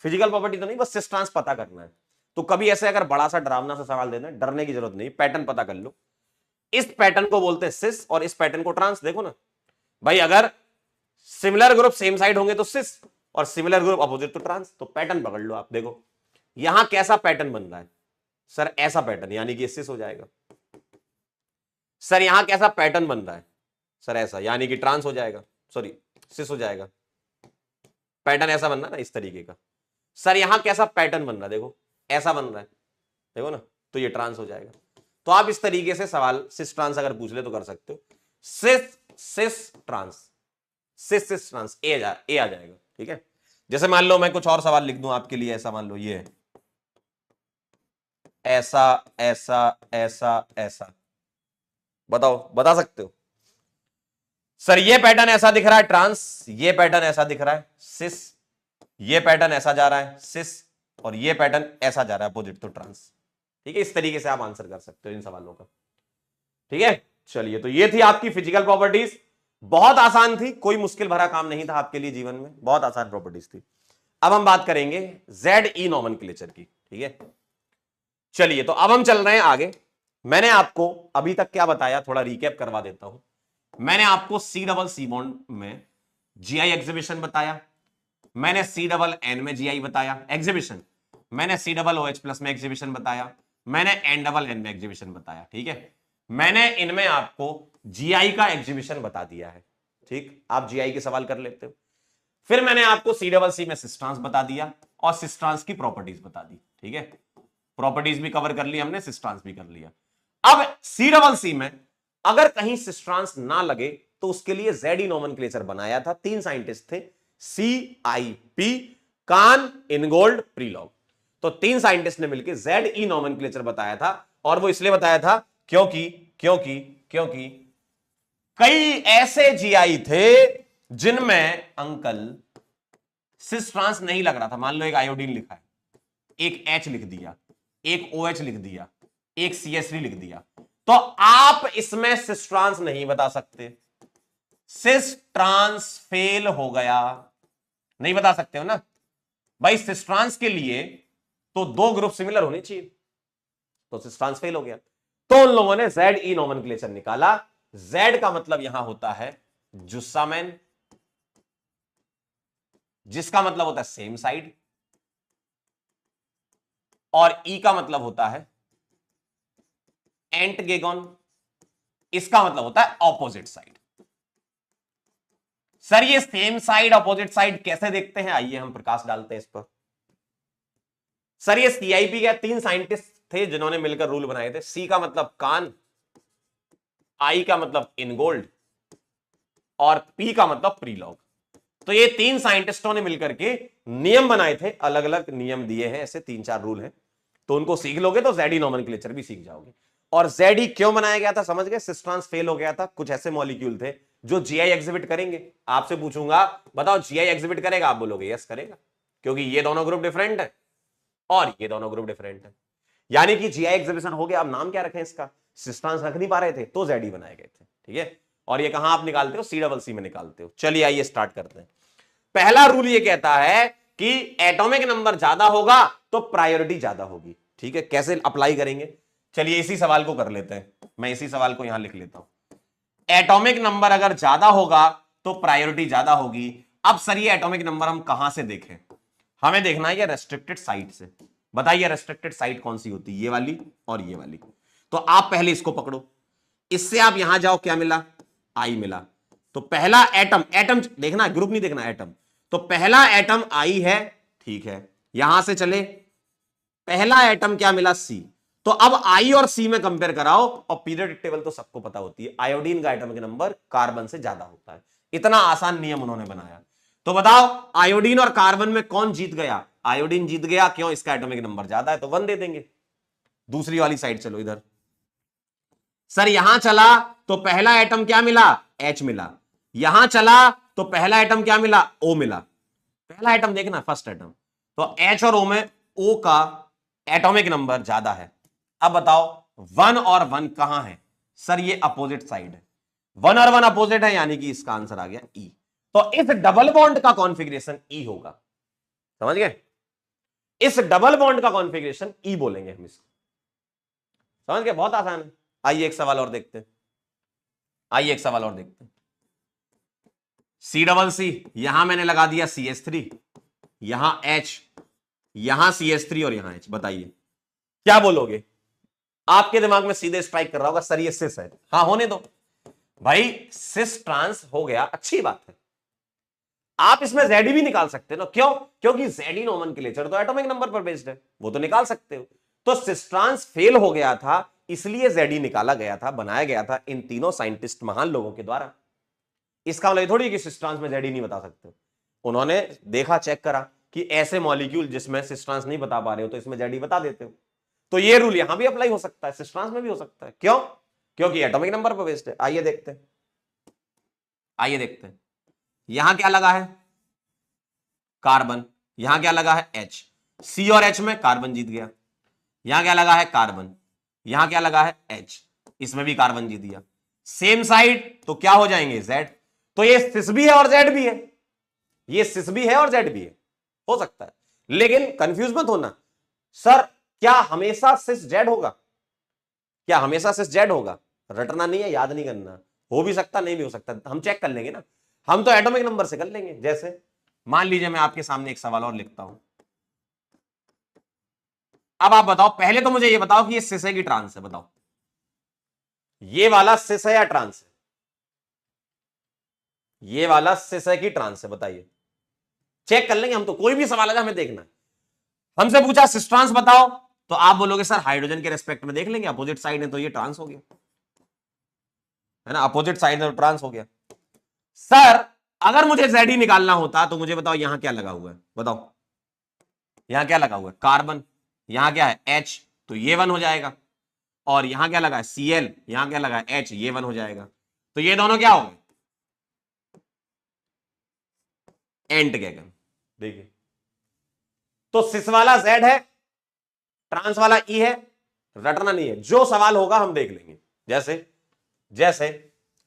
फिजिकल प्रॉपर्टी तो नहीं, बस सिस ट्रांस पता करना है। तो कभी ऐसे अगर बड़ा सा डरावना सा सवाल देना, डरने की जरूरत नहीं, पैटर्न पता कर लो। इस पैटर्न को बोलते हैं सिस और इस पैटर्न को ट्रांस। देखो ना भाई, अगर सिमिलर ग्रुप सेम साइड होंगे तो सिस, और सिमिलर ग्रुप अपोजिट तो ट्रांस। तो पैटर्न पकड़ लो आप। देखो यहां कैसा पैटर्न बन रहा है सर, ऐसा पैटर्न, यानी कि सिस हो जाएगा। सर यहां कैसा पैटर्न बन रहा है सर, ऐसा, यानी कि ट्रांस हो जाएगा, सॉरी सिस हो जाएगा। पैटर्न ऐसा बन रहा है ना, इस तरीके का। सर यहां कैसा पैटर्न बन रहा है, देखो ऐसा बन रहा है, देखो ना, तो ये ट्रांस हो जाएगा। तो आप इस तरीके से सवाल सिस ट्रांस अगर पूछ ले तो कर सकते हो। सिस सिस ट्रांस, सिस सिस ट्रांस, ए आ जाएगा, ठीक है। जैसे मान लो मैं कुछ और सवाल लिख दूं आपके लिए, ऐसा मान लो ये है, ऐसा ऐसा ऐसा ऐसा, बताओ, बता सकते हो? सर ये पैटर्न ऐसा दिख रहा है ट्रांस, ये पैटर्न ऐसा दिख रहा है सिस, ये पैटर्न ऐसा जा रहा है सिस, और ये पैटर्न ऐसा जा रहा है अपोजिट तो ट्रांस, ठीक है। इस तरीके से आप आंसर कर सकते हो इन सवालों का, ठीक है। चलिए, तो ये थी आपकी फिजिकल प्रॉपर्टीज। बहुत आसान थी, कोई मुश्किल भरा काम नहीं था आपके लिए जीवन में, बहुत आसान प्रॉपर्टीज थी। अब हम बात करेंगे ZE नॉमेनक्लेचर की, ठीक है। चलिए, तो अब हम चल रहे हैं आगे। मैंने आपको अभी तक क्या बताया, थोड़ा रिकैप करवा देता हूं। मैंने आपको C डबल C बॉन्ड में GI एग्जीबिशन बताया, मैंने C+N में GI बताया एग्जीबिशन, मैंने COOH+ में एग्जीबिशन बताया, मैंने N+N में एग्जीबिशन बताया। ठीक है, मैंने इनमें आपको GI का एग्जीबिशन बता दिया है। ठीक, आप GI के सवाल कर लेते हो। फिर मैंने आपको C+C में सिस्ट्रांस बता दिया और सिस्ट्रांस की प्रॉपर्टीज बता दी। ठीक है, प्रॉपर्टीज भी कवर कर ली हमने, सिस्ट्रांस भी कर लिया। अब C+C में अगर कहीं सिस्ट्रांस ना लगे तो उसके लिए ZE नोमेनक्लेचर बनाया था। 3 साइंटिस्ट थे, CIP, कान, इनगोल्ड, प्रीलॉग। तो 3 साइंटिस्ट ने मिलकर ZE नोमेनक्लेचर बताया था, और वो इसलिए बताया था क्योंकि क्योंकि क्योंकि कई ऐसे GI थे जिनमें अंकल सिस्ट्रांस नहीं लग रहा था। मान लो एक आयोडीन लिखा है, एक H लिख दिया, एक OH लिख दिया, एक CH3 लिख दिया, तो आप इसमें सिस्ट्रांस नहीं बता सकते। सिस्ट्रांस फेल हो गया, नहीं बता सकते हो ना भाई। सिस्ट्रांस के लिए तो 2 ग्रुप सिमिलर होने चाहिए, तो सिस्ट्रांस फेल हो गया। तो उन लोगों ने ZE नोमेनक्लेचर निकाला। Z का मतलब यहां होता है जुस्सामेन, जिसका मतलब होता है सेम साइड, और E का मतलब होता है एंटगेगॉन, इसका मतलब होता है ऑपोजिट साइड। सर ये सेम साइड ऑपोजिट साइड कैसे देखते हैं, आइए हम प्रकाश डालते हैं इस पर। सर ये CIP के 3 साइंटिस्ट थे जिन्होंने मिलकर रूल बनाए थे। C का मतलब कान, I का मतलब इनगोल्ड, और P का मतलब प्रीलॉग। तो ये 3 साइंटिस्टों ने मिलकर के नियम बनाए थे, अलग अलग नियम दिए हैं, ऐसे 3-4 रूल हैं। तो उनको सीख लोगे तो ZE नोमेनक्लेचर भी सीख जाओगे। और ZE क्यों बनाया गया था समझ गए? सिस्ट्रांस फेल हो गया था। कुछ ऐसे मॉलिक्यूल थे जो GI एग्जिबिट करेंगे। आपसे पूछूंगा बताओ GI एग्जिबिट करेगा, आप बोलोगे यस करेगा, क्योंकि ये दोनों ग्रुप डिफरेंट है और ये दोनों ग्रुप डिफरेंट है। यानी कि GI एग्जिबिशन हो गया। अब नाम क्या रखें इसका? सिस्ट्रांस रख नहीं पा रहे थे तो ZE बनाए गए थे। ठीक है, और ये कहां आप निकालते हो? C+C में निकालते हो। चलिए आइए स्टार्ट करते हैं। पहला रूल ये कहता है कि एटॉमिक नंबर ज्यादा होगा तो प्रायोरिटी ज्यादा होगी। ठीक है, कैसे अप्लाई करेंगे? चलिए इसी सवाल को कर लेते हैं। मैं इसी सवाल को यहां लिख लेता हूं। एटॉमिक नंबर अगर ज्यादा होगा तो प्रायोरिटी ज्यादा होगी। अब सर ये एटॉमिक नंबर हम कहां से देखें? हमें देखना है ये रेस्ट्रिक्टेड साइट से। बताइए रेस्ट्रिक्टेड साइट कौन सी होती है? ये वाली और ये वाली। तो आप पहले इसको पकड़ो, इससे आप यहां जाओ, क्या मिला? I मिला। तो पहला एटम, एटम देखना, ग्रुप नहीं देखना, एटम। तो पहला एटम I है, ठीक है। यहां से चले, पहला एटम क्या मिला? C। तो अब I और C में कंपेयर कराओ, और पीरियोडिक टेबल तो सबको पता होती है, आयोडीन का एटॉमिक नंबर कार्बन से ज्यादा होता है। इतना आसान नियम उन्होंने बनाया। तो बताओ आयोडीन और कार्बन में कौन जीत गया? आयोडीन जीत गया। क्यों? इसका एटॉमिक नंबर ज्यादा है, तो 1 दे देंगे। दूसरी वाली साइड चलो इधर। सर यहां चला तो पहला एटम क्या मिला? H मिला। यहां चला तो पहला एटम क्या मिला? O मिला। पहला एटम देखना, फर्स्ट एटम। तो H और O में O का एटॉमिक नंबर ज्यादा है। अब बताओ 1 और 1 कहां है? सर ये अपोजिट साइड है। 1 और 1 अपोजिट है, यानी कि इसका आंसर आ गया E। तो इस डबल बॉन्ड का कॉन्फ़िगरेशन E होगा। समझ गए? इस डबल बॉन्ड का कॉन्फ़िगरेशन E बोलेंगे हम इसको। समझ गए? बहुत आसान है। आइए एक सवाल और देखते हैं। आइए एक सवाल और देखते हैं। C+C, यहां मैंने लगा दिया CH3, यहां H, यहां CH3 और यहां H। बताइए क्या बोलोगे? आपके दिमाग में सीधे स्ट्राइक कर रहा होगा सर ये सिस है। हाँ होने दो भाई, सिस ट्रांस हो गया, अच्छी बात है। आप इसमें ZE भी निकाल सकते हो ना। क्यों? क्योंकि ZE नोमेनक्लेचर तो एटॉमिक नंबर पर बेस्ड है, वो तो निकाल सकते हो। तो सिस ट्रांस फेल हो गया था, इसलिए ZE निकाला गया था, बनाया गया था इन तीनों साइंटिस्ट महान लोगों के द्वारा। इसका मतलब थोड़ी कि सिस ट्रांस में ZE नहीं बता सकते। उन्होंने देखा, चेक करा कि ऐसे मॉलिक्यूल जिसमें सिस ट्रांस नहीं बता पा रहे हो तो इसमें ZE बता देते हो। तो ये रूल यहां भी अप्लाई हो सकता है, सिस ट्रांस में भी हो सकता है। क्यों? क्योंकि एटॉमिक नंबर पर बेस्ड है। आइए देखते हैं, आइए देखते हैं। यहां क्या लगा है? कार्बन। यहां क्या लगा है? H। C और H में कार्बन जीत गया। यहां क्या लगा है? कार्बन। यहां क्या लगा है? H। इसमें भी कार्बन जीत गया। सेम साइड तो क्या हो जाएंगे? Z। तो ये सिस भी है और Z भी है, ये सिस भी है और Z भी है, हो सकता है। लेकिन कंफ्यूज मत होना, सर क्या हमेशा सिस Z होगा? क्या हमेशा सिस Z होगा? रटना नहीं है, याद नहीं करना। हो भी सकता, नहीं भी हो सकता, हम चेक कर लेंगे ना। हम तो एटॉमिक नंबर से कर लेंगे। जैसे मान लीजिए मैं आपके सामने एक सवाल और लिखता हूं। अब आप बताओ, पहले तो मुझे ये बताओ कि ये सिस है कि ट्रांस है, बताओ ये वाला सिस है या ट्रांस है? ये वाला सिस है कि ट्रांस है, बताइए। चेक कर लेंगे हम तो, कोई भी सवाल है हमें देखना है। हमसे पूछा सिस ट्रांस बताओ, तो आप बोलोगे सर हाइड्रोजन के रेस्पेक्ट में देख लेंगे, अपोजिट साइड है तो ये ट्रांस हो गया, है ना, अपोजिट साइड है तो ट्रांस हो गया। सर अगर मुझे जेड निकालना होता तो मुझे बताओ यहां क्या लगा हुआ है, बताओ यहां क्या लगा हुआ है, कार्बन, यहां क्या है H, तो ये 1 हो जाएगा, और यहां क्या लगा है Cl, यहां क्या लगा है H, ये 1 हो जाएगा, तो ये दोनों क्या हो गए, एंट गैगन। देखिए तो सिस वाला Z है, ट्रांस वाला E है, रटना नहीं है, जो सवाल होगा हम देख लेंगे। जैसे जैसे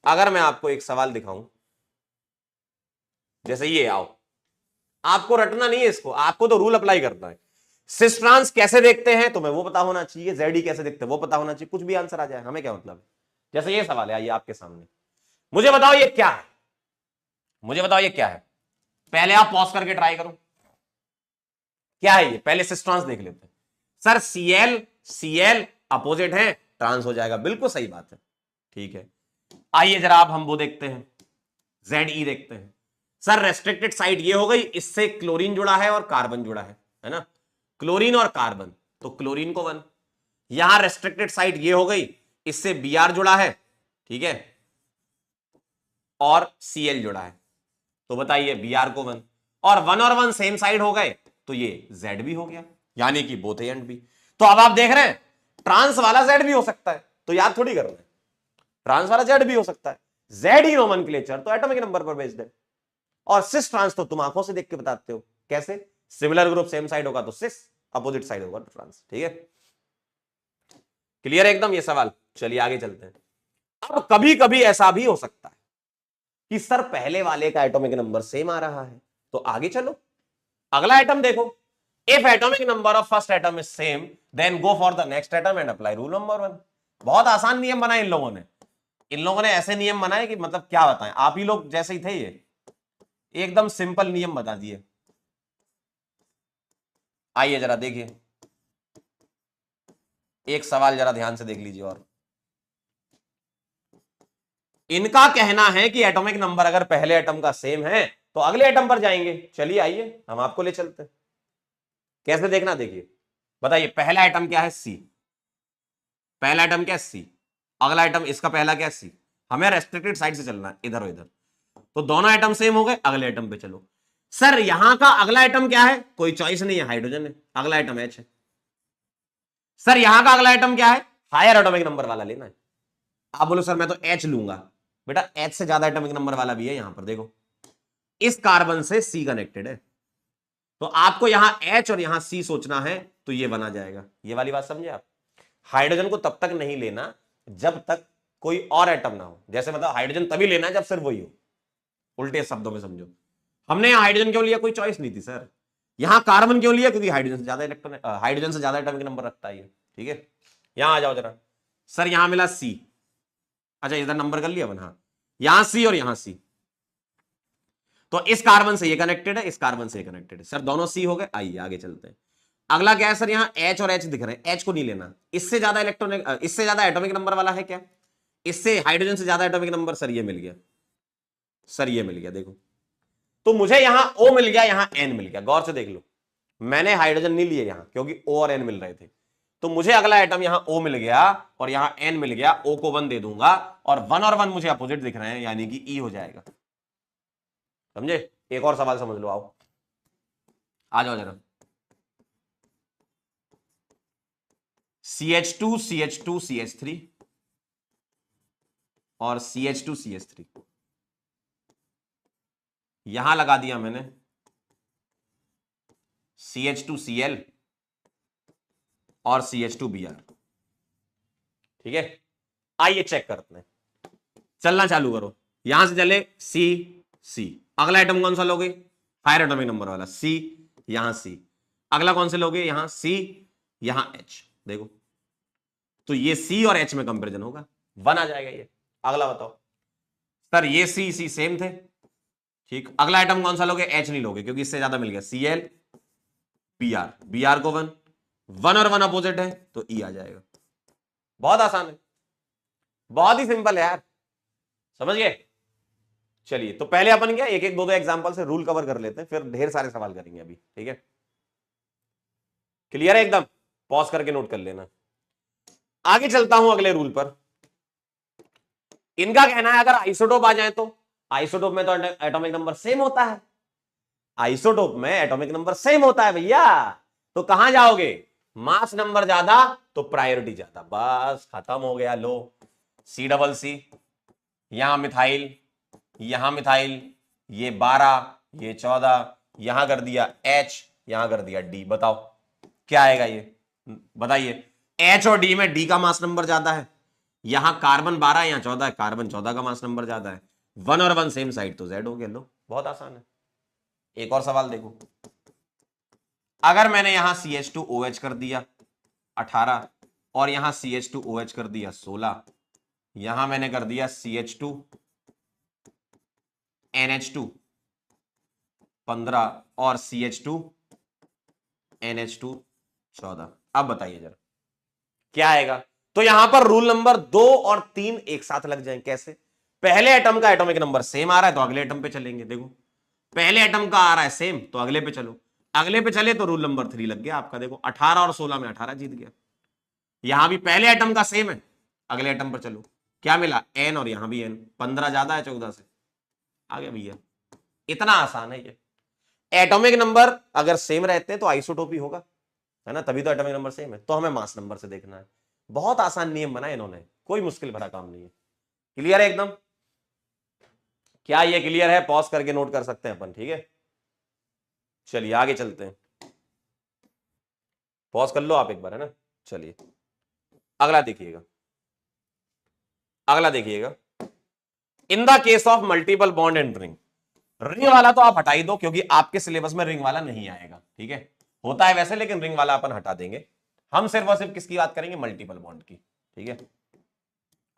अगर मैं आपको एक सवाल दिखाऊं, जैसे ये, आओ, आपको रटना नहीं है इसको, आपको तो रूल अप्लाई करना है। सिस ट्रांस कैसे देखते हैं तुम्हें वो पता होना चाहिए, जेडी कैसे देखते हैं वो पता होना चाहिए, कुछ भी आंसर आ जाए हमें क्या मतलब है। जैसे ये सवाल है, आइए आपके सामने, मुझे बताओ ये क्या है, मुझे बताओ ये क्या है, पहले आप पॉज करके ट्राई करो, क्या है ये, पहले सिस ट्रांस देख लेते हैं। सर Cl अपोजिट है, ट्रांस हो जाएगा, बिल्कुल सही बात है, ठीक है। आइए जरा आप हम वो देखते हैं, Ze देखते हैं। सर रेस्ट्रिक्टेड साइड ये हो गई, इससे क्लोरीन जुड़ा है और कार्बन जुड़ा है ना, क्लोरीन और कार्बन, तो क्लोरीन को 1। यहां रेस्ट्रिक्टेड साइड ये हो गई, इससे Br जुड़ा है, ठीक है, और Cl जुड़ा है, तो बताइए Br को 1, और 1 और 1 सेम साइड हो गए, तो ये Z भी हो गया, यानी कि बोथ ए एंड बी। तो अब आप देख रहे हैं ट्रांस वाला Z भी हो सकता है, तो याद थोड़ी कर रहे हैं, ट्रांस वाला Z भी हो सकता है, Z ही नोमेनक्लेचर तो एटॉमिक नंबर पर बेस्ड है, और सिस ट्रांस तो तुम आंखों से देख के बताते हो, कैसे, सिमिलर ग्रुप सेम साइड होगा तो सिस, अपोजिट साइड होगा तो ट्रांस, ठीक है, क्लियर है एकदम ये सवाल। चलिए आगे चलते हैं। अब कभी कभी ऐसा भी हो सकता है कि सर पहले वाले का एटॉमिक नंबर सेम आ रहा है, तो आगे चलो अगला एटम देखो, if atomic number of first atom is same then go for the next atom and apply rule number 1। बहुत आसान नियम बनाए इन लोगों ने ऐसे नियम बनाए कि मतलब क्या बताएं, आप ही लोग जैसे ही थे ये, एकदम सिंपल नियम बता दिए। आइए जरा देखिए, एक सवाल जरा ध्यान से देख लीजिए, और इनका कहना है कि एटॉमिक नंबर अगर पहले एटम का सेम है तो अगले एटम पर जाएंगे। चलिए आइए हम आपको ले चलते हैं, कैसे देखना देखिए, बताइए पहला एटम क्या है C, पहला एटम क्या है C, अगला एटम इसका पहला क्या है C, हमें रेस्ट्रिक्टेड साइड से चलना है, इधर और इधर, तो दोनों एटम सेम हो गए, अगले एटम पे चलो। सर यहां का अगला एटम क्या है, कोई चॉइस नहीं है, हाइड्रोजन है, अगला एटम H है। सर यहां का अगला एटम क्या है, हायर एटॉमिक नंबर वाला लेना है। आप बोलो सर मैं तो H लूंगा, बेटा H से ज्यादा एटॉमिक नंबर वाला भी है, यहां पर देखो इस कार्बन से C कनेक्टेड है, तो आपको यहां H और यहां C सोचना है, तो ये बना जाएगा, ये वाली बात समझे आप। हाइड्रोजन को तब तक नहीं लेना जब तक कोई और एटम ना हो, जैसे मतलब हाइड्रोजन तभी लेना है जब सिर्फ वही हो, उल्टे शब्दों में समझो। हमने यहां हाइड्रोजन क्यों लिया, कोई चॉइस नहीं थी सर। यहां कार्बन क्यों लिया, क्योंकि हाइड्रोजन से ज्यादा इलेक्ट्रॉन, हाइड्रोजन से ज्यादा एटॉमिक नंबर रखता है, ठीक है। यहां आ जाओ जरा, सर यहां मिला C, अच्छा इधर नंबर कर लिया अपन, हाँ यहां C और यहां C, तो इस कार्बन से ये कनेक्टेड है, इस कार्बन से ये कनेक्टेड है, सर दोनों C हो गए। आइए आगे चलते हैं, अगला क्या है सर, यहां H और H दिख रहे हैं, H को नहीं लेना, इससे ज्यादा इलेक्ट्रॉनिक, इससे ज्यादा एटॉमिक नंबर वाला है क्या, इससे हाइड्रोजन से ज्यादा एटॉमिक नंबर, सर ये मिल गया, सर ये मिल गया, देखो तो मुझे यहां O मिल गया, यहां N मिल गया, गौर से देख लो, मैंने हाइड्रोजन नहीं लिए यहां क्योंकि O और N मिल रहे थे, तो मुझे अगला एटम यहां O मिल गया और यहां N मिल गया, O को 1 दे दूंगा, और 1 और 1 मुझे अपोजिट दिख रहे हैं, यानी कि E हो जाएगा, समझे। एक और सवाल समझ लो, आओ आ जाओ जरा, CH2 CH2 CH3 और CH2 CH3, यहां लगा दिया मैंने CH2Cl और CH2Br, ठीक है। आइए चेक करते हैं, चलना चालू करो, यहां से चले C, अगला एटम कौन सा लोगे, हायर एटॉमिक नंबर वाला C, यहां C, अगला कौन से लोगे, यहां C, यहां H, देखो तो ये C और H में कंपैरिजन होगा, 1 आ जाएगा ये। अगला बताओ, सर ये C सेम थे, ठीक, अगला आइटम कौन सा लोगे? एच नहीं लोगे क्योंकि इससे ज्यादा मिल गया। Cl Br, Br को 1 1 और 1 अपोजिट है तो E आ जाएगा। बहुत आसान है, बहुत ही सिंपल है यार, समझ गए? चलिए तो पहले अपन क्या एक एक दो दो एग्जांपल से रूल कवर कर लेते हैं, फिर ढेर सारे सवाल करेंगे अभी, ठीक है? क्लियर है एकदम? पॉज करके नोट कर लेना। आगे चलता हूं अगले रूल पर। इनका कहना है अगर आइसोटोप आ जाए तो, आइसोटोप में तो एटॉमिक नंबर सेम होता है, आइसोटोप में एटॉमिक नंबर सेम होता है भैया, तो कहां जाओगे? मास नंबर ज्यादा तो प्रायोरिटी ज्यादा, बस खत्म हो गया। लो C, यहां मिथाइल, यहां मिथाइल, ये 12, ये 14, यहां कर दिया H, यहां कर दिया D। बताओ क्या आएगा ये? बताइए। H और D में D का मास नंबर ज्यादा है, यहां कार्बन 12 यहां 14 है, कार्बन 14 का मास नंबर ज्यादा है, 1 और 1 सेम साइड तो Z हो गया। लो बहुत आसान है। एक और सवाल देखो, अगर मैंने यहां CH2OH कर दिया 18 और यहां CH2OH कर दिया 16, यहां मैंने कर दिया CH2NH2 15 और CH2NH2 14, अब बताइए जरा क्या आएगा? तो यहां पर रूल नंबर 2 और 3 एक साथ लग जाएं। कैसे? पहले एटम का एटॉमिक नंबर सेम आ रहा है तो अगले एटम पे चलेंगे। देखो पहले एटम का आ रहा है सेम तो अगले पे चलो, अगले पे चले तो रूल नंबर 3 लग गया आपका। देखो 18 और 16 में 18 जीत गया। यहां भी पहले एटम का सेम है, अगले एटम पर चलो, क्या मिला? N, और यहां भी N, 15 ज्यादा है 14 से, आ गया भैया। इतना आसान है ये। एटॉमिक नंबर अगर सेम रहते हैं तो आइसोटोपी होगा, है ना? तभी तो एटॉमिक नंबर सेम है, तो हमें मास नंबर से देखना है। बहुत आसान नियम बनाए इन्होंने, कोई मुश्किल भरा काम नहीं है। क्लियर है एकदम? क्या ये क्लियर है? पॉज करके नोट कर सकते हैं अपन, ठीक है? चलिए आगे चलते हैं, पॉज कर लो आप एक बार, है ना? चलिए अगला देखिएगा, अगला देखिएगा। In the case of multiple bond and ring, ring वाला तो आप हटा ही दो क्योंकि आपके सिलेबस में रिंग वाला नहीं आएगा, ठीक है? होता है वैसे, लेकिन रिंग वाला अपन हटा देंगे। हम सिर्फ और सिर्फ किसकी बात करेंगे? मल्टीपल बॉन्ड की, ठीक है?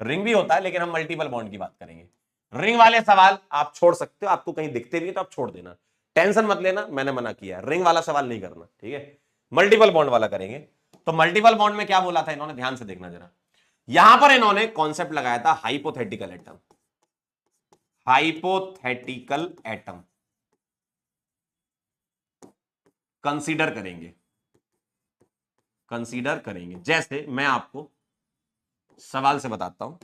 रिंग भी होता है लेकिन हम मल्टीपल बॉन्ड की बात करेंगे। रिंग वाले सवाल आप छोड़ सकते हो, आपको कहीं दिखते भी है तो आप छोड़ देना, टेंशन मत लेना, मैंने मना किया है, रिंग वाला सवाल नहीं करना, ठीक है? मल्टीपल बॉन्ड वाला करेंगे। तो मल्टीपल बॉन्ड में क्या बोला था इन्होंने? ध्यान से देखना जरा, यहां पर इन्होंने कॉन्सेप्ट लगाया था hypothetical atom, hypothetical atom consider करेंगे, कंसीडर करेंगे। जैसे मैं आपको सवाल से बताता हूं,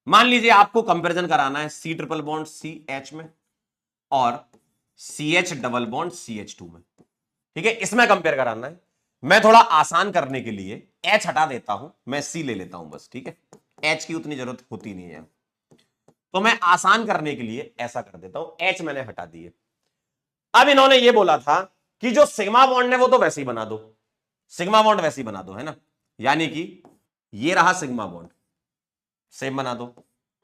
मान लीजिए आपको कंपैरिजन कराना है C ट्रिपल बॉन्ड CH में और CH डबल बॉन्ड CH2 में, ठीक है? इसमें कंपेयर कराना है। मैं थोड़ा आसान करने के लिए H हटा देता हूं, मैं C ले लेता हूं बस, ठीक है? H की उतनी जरूरत होती नहीं है, तो मैं आसान करने के लिए ऐसा कर देता हूं, H मैंने हटा दिए। अब इन्होंने ये बोला था कि जो सिग्मा बॉन्ड है वो तो वैसे ही बना दो, सिग्मा बॉन्ड वैसे ही बना दो, है ना? यानी कि ये रहा सिग्मा बॉन्ड, सेम बना दो,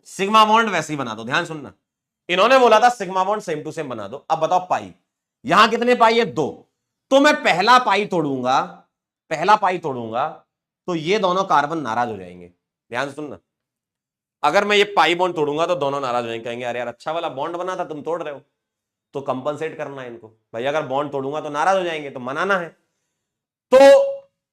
सिग्मा बॉन्ड वैसे ही बना दो। ध्यान सुनना, इन्होंने बोला था sigma bond same to same बना दो। अब बताओ पाई, यहां कितने पाई है? 2, तो मैं पहला पाई तोड़ूंगा, पहला पाई तोड़ूंगा तो ये दोनों कार्बन नाराज हो जाएंगे। ध्यान सुनना, अगर मैं ये पाई बॉन्ड तोड़ूंगा तो दोनों नाराज हो जाएंगे, कहेंगे अरे यार अच्छा वाला बॉन्ड बना था, तुम तोड़ रहे हो। तो कंपनसेट करना है इनको, भाई अगर बॉन्ड तोड़ूंगा तो नाराज हो जाएंगे, तो मनाना है। तो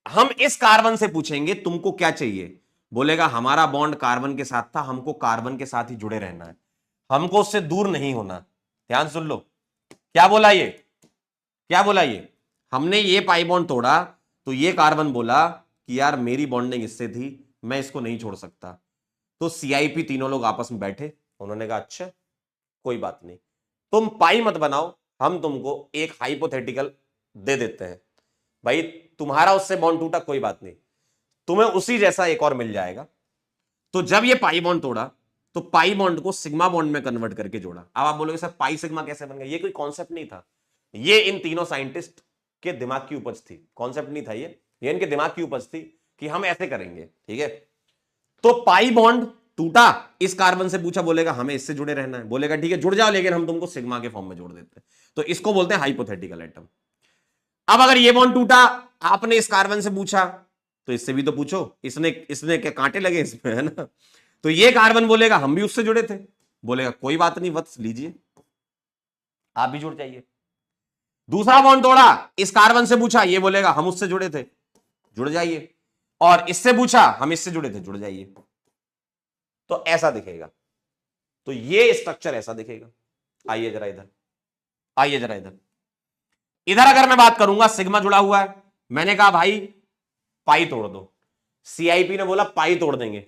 हम इस कार्बन से पूछेंगे तुमको क्या चाहिए? बोलेगा हमारा बॉन्ड कार्बन के साथ था, हमको कार्बन के साथ ही जुड़े रहना है, हमको उससे दूर नहीं होना। ध्यान सुन लो, क्या बोला ये? क्या बोला ये? हमने ये पाई बॉन्ड तोड़ा तो ये कार्बन बोला कि यार मेरी बॉन्डिंग इससे थी, मैं इसको नहीं छोड़ सकता। तो CIP तीनों लोग आपस में बैठे, उन्होंने कहा अच्छा कोई बात नहीं, तुम पाई मत बनाओ, हम तुमको एक हाइपोथेटिकल दे देते हैं। भाई तुम्हारा उससे बॉन्ड टूटा, कोई बात नहीं, तुम्हें उसी जैसा एक और मिल जाएगा। तो जब ये पाई बॉन्ड तोड़ा तो पाई बॉन्ड को सिग्मा बॉन्ड में कन्वर्ट करके जोड़ा। अब आप बोलोगे सर पाई सिग्मा कैसे बन गया? ये कोई कॉन्सेप्ट नहीं था, ये इन तीनों साइंटिस्ट के दिमाग की उपज थी, कॉन्सेप्ट नहीं था ये इनके दिमाग की उपज थी कि हम ऐसे करेंगे, ठीक है? तो पाई बॉन्ड टूटा, इस कार्बन से पूछा, बोलेगा हमें इससे जुड़े रहना है, बोलेगा ठीक है जुड़ जाओ, लेकिन हम तुमको सिग्मा के फॉर्म में जोड़ देते हैं। तो इसको बोलते हैं हाइपोथेटिकल एटम। अब अगर ये बॉन्ड टूटा, आपने इस कार्बन से पूछा, तो इससे भी तो पूछो, इसने इसने क्या कांटे लगे इसमें, है ना? तो ये कार्बन बोलेगा हम भी उससे जुड़े थे, बोलेगा कोई बात नहीं वत्स, लीजिए, आप भी जुड़ जाइए। दूसरा बॉन्ड तोड़ा, इस कार्बन से पूछा, ये बोलेगा हम उससे जुड़े थे, जुड़ जाइए, और इससे पूछा हम इससे जुड़े थे, जुड़ जाइए। तो ऐसा दिखेगा, तो ये स्ट्रक्चर ऐसा दिखेगा। आइए जरा इधर, आइए जरा इधर। इधर अगर मैं बात करूंगा, सिग्मा जुड़ा हुआ है, मैंने कहा भाई पाई तोड़ दो, सीआईपी ने बोला पाई तोड़ देंगे,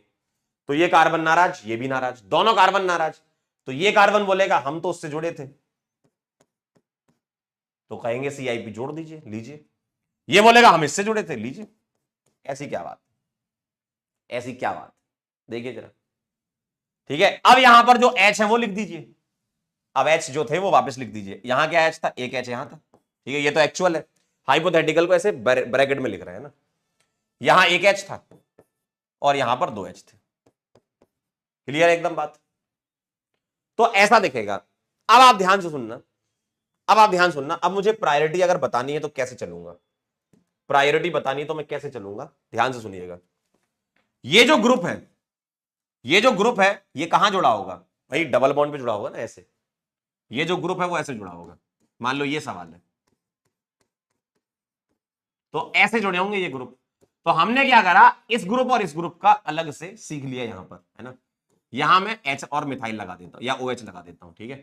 तो ये कार्बन नाराज, ये भी नाराज, दोनों कार्बन नाराज। तो ये कार्बन बोलेगा हम तो उससे जुड़े थे, तो कहेंगे सीआईपी जोड़ दीजिए, लीजिए। ये बोलेगा हम इससे जुड़े थे, लीजिए। ऐसी क्या बात, ऐसी क्या बात, देखिए जरा, ठीक है। अब यहां पर जो H है वो लिख दीजिए, अब H जो थे वो वापस लिख दीजिए। यहां क्या H था, एक H यहां था, ठीक है, ये तो एक्चुअल है, हाइपोथेटिकल को ऐसे ब्रैकेट में लिख रहे हैं ना। यहां एक H था और यहां पर 2 H थे, क्लियर है एकदम बात। तो ऐसा दिखेगा। अब आप ध्यान से सुनना, अब आप ध्यान सुनना, अब मुझे प्रायोरिटी अगर बतानी है तो कैसे चलूंगा, प्रायोरिटी बतानी है तो मैं कैसे चलूंगा, ध्यान से सुनिएगा। ये जो ग्रुप है, ये जो ग्रुप है, ये कहां जुड़ा होगा भाई, डबल बॉन्ड पे जुड़ा होगा ना, ऐसे। ये जो ग्रुप है वो ऐसे जुड़ा होगा, मान लो ये सवाल है, तो ऐसे जुड़े होंगे ये ग्रुप। तो हमने क्या करा, इस ग्रुप और इस ग्रुप का अलग से सीख लिया यहां पर, है ना। यहां मैं H और मिथाइल लगा देता हूं या OH लगा देता हूं, ठीक है।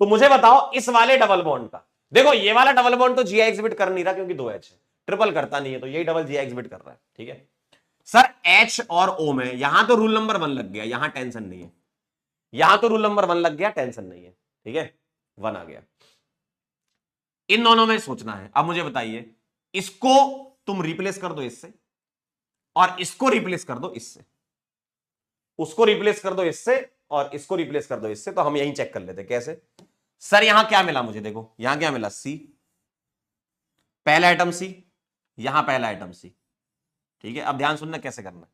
तो मुझे बताओ इस वाले डबल बॉन्ड का, देखो ये वाला डबल बॉन्ड तो GI एग्जिबिट कर नहीं रहा क्योंकि 2H है, ट्रिपल करता नहीं है, तो यही डबल GI एग्जिबिट कर रहा है, ठीक है। सर H और O में यहां तो रूल नंबर 1 लग गया, यहां टेंशन नहीं है, यहां तो रूल नंबर 1 लग गया, टेंशन नहीं है, ठीक है, 1 आ गया। इन दोनों में सोचना है। अब मुझे बताइए, इसको तुम रिप्लेस कर दो इससे, और इसको रिप्लेस कर दो इससे, उसको रिप्लेस कर दो इससे, और इसको रिप्लेस कर दो इससे, तो हम यहीं चेक कर लेते कैसे। सर यहां क्या मिला मुझे, देखो यहां क्या मिला, C, पहला आइटम C, यहां पहला आइटम C, ठीक है। अब ध्यान सुनना कैसे करना।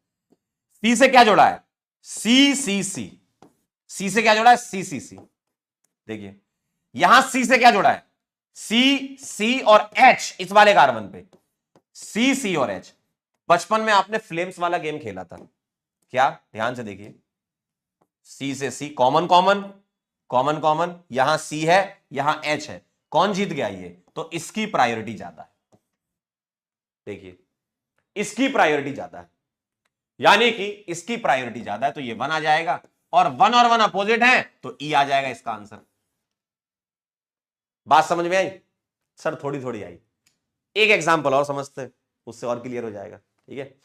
C से क्या जुड़ा है, CCC, C से क्या जुड़ा है, CCC, देखिए यहां C से क्या जुड़ा है, C और H, इस वाले कार्बन पे C और H। बचपन में आपने फ्लेम्स वाला गेम खेला था क्या, ध्यान से देखिए, C से C, common common common common, यहां C है यहां H है, कौन जीत गया, ये तो इसकी प्रायोरिटी ज्यादा है, देखिए इसकी प्रायोरिटी ज्यादा है, यानी कि इसकी प्रायोरिटी ज्यादा है, तो ये 1 आ जाएगा, और 1 और 1 अपोजिट है तो E आ जाएगा इसका आंसर। बात समझ में आई सर, थोड़ी थोड़ी आई, एक एग्जांपल और समझते, उससे और क्लियर हो जाएगा, ठीक है।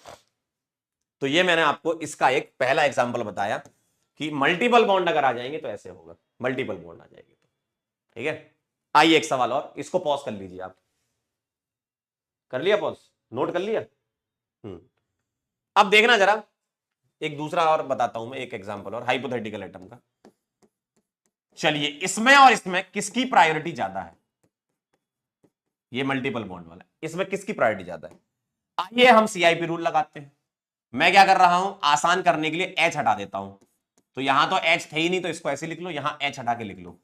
तो ये मैंने आपको इसका एक पहला एग्जांपल बताया कि मल्टीपल बॉन्ड अगर आ जाएंगे तो ऐसे होगा, मल्टीपल बॉन्ड आ जाएंगे तो, ठीक है। आइए एक सवाल और, इसको पॉज कर लीजिए आप, कर लिया पॉज, नोट कर लिया। अब देखना जरा, एक दूसरा और बताता हूं मैं, एक एग्जांपल और हाइपोथेटिकल एटम का। चलिए इसमें और इसमें किसकी प्रायोरिटी ज्यादा है, ये मल्टीपल बॉन्ड वाला, इसमें किसकी प्रायोरिटी ज्यादा है। आइए हम CIP रूल लगाते हैं। मैं क्या कर रहा हूं, आसान करने के लिए H हटा देता हूं, तो यहां तो H थे ही नहीं, तो इसको ऐसे लिख लो, यहां H हटा के लिख लो,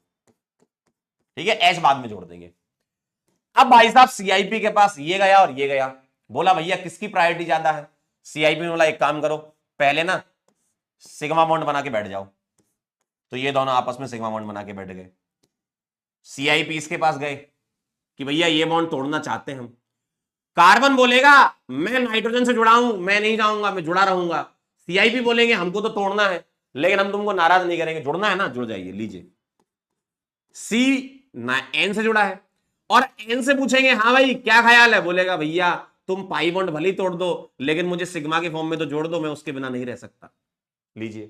ठीक है, H बाद में जोड़ देंगे। अब भाई साहब CIP के पास ये गया और ये गया, बोला भैया किसकी प्रायोरिटी ज्यादा है। CIP ने बोला एक काम करो, पहले ना सिग्मा बॉन्ड बना के बैठ जाओ, तो ये दोनों आपस में सिग्मा बॉन्ड बना के बैठ गए। CIP इसके पास गए कि भैया ये बॉन्ड तोड़ना चाहते हैं हम। कार्बन बोलेगा मैं नाइट्रोजन से जुड़ा हूं, मैं नहीं जाऊंगा, मैं जुड़ा रहूंगा। CIP बोलेंगे हमको तो तोड़ना है, लेकिन हम तुमको नाराज नहीं करेंगे, जुड़ना है ना, जुड़ जाइए, लीजिए। C N से जुड़ा है, और N से पूछेंगे हाँ भाई क्या ख्याल है, बोलेगा भैया तुम पाई बॉन्ड भले ही तोड़ दो, लेकिन मुझे सिग्मा के फॉर्म में तो जोड़ दो, मैं उसके बिना नहीं रह सकता, लीजिए।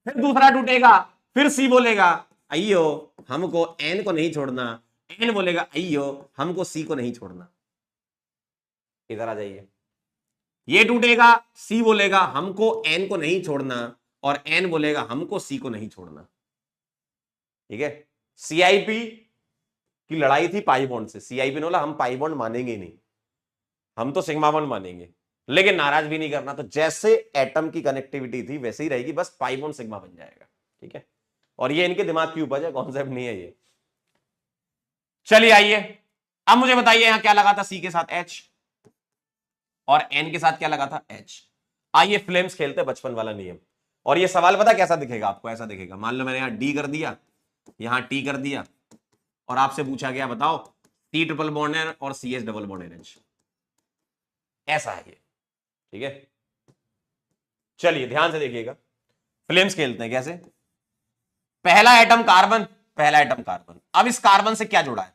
फिर दूसरा टूटेगा, फिर C बोलेगा अयो हमको N को नहीं छोड़ना, N बोलेगा अयो हमको C को नहीं छोड़ना, इधर आ जाइए। ये टूटेगा, C बोलेगा हमको N को नहीं छोड़ना, और N बोलेगा हमको C को नहीं छोड़ना, ठीक है। CIP की लड़ाई थी पाई बॉन्ड से, CIP ने बोला हम पाई बॉन्ड मानेंगे नहीं, हम तो सिग्मा बॉन्ड मानेंगे, लेकिन नाराज भी नहीं करना, तो जैसे एटम की कनेक्टिविटी थी वैसे ही रहेगी, बस पाई बॉन्ड सिग्मा बन जाएगा, ठीक है। और ये इनके दिमाग की उपज है, कॉन्सेप्ट नहीं है ये। चलिए आइए, अब मुझे बताइए यहां क्या लगा था C के साथ H, और N के साथ क्या लगा था H। आइए फ्लेम्स खेलते, बचपन वाला नियम। और ये सवाल पता कैसा दिखेगा आपको, ऐसा दिखेगा, मान लो मैंने यहां डी कर दिया, यहां टी कर दिया, और आपसे पूछा गया बताओ सी ट्रिपल बॉन्ड एन और C H double bond NH, ऐसा है ये। ठीक है, चलिए ध्यान से देखिएगा, फ्लेम्स खेलते हैं कैसे। पहला एटम कार्बन, पहला एटम कार्बन, अब इस कार्बन से क्या जुड़ा है,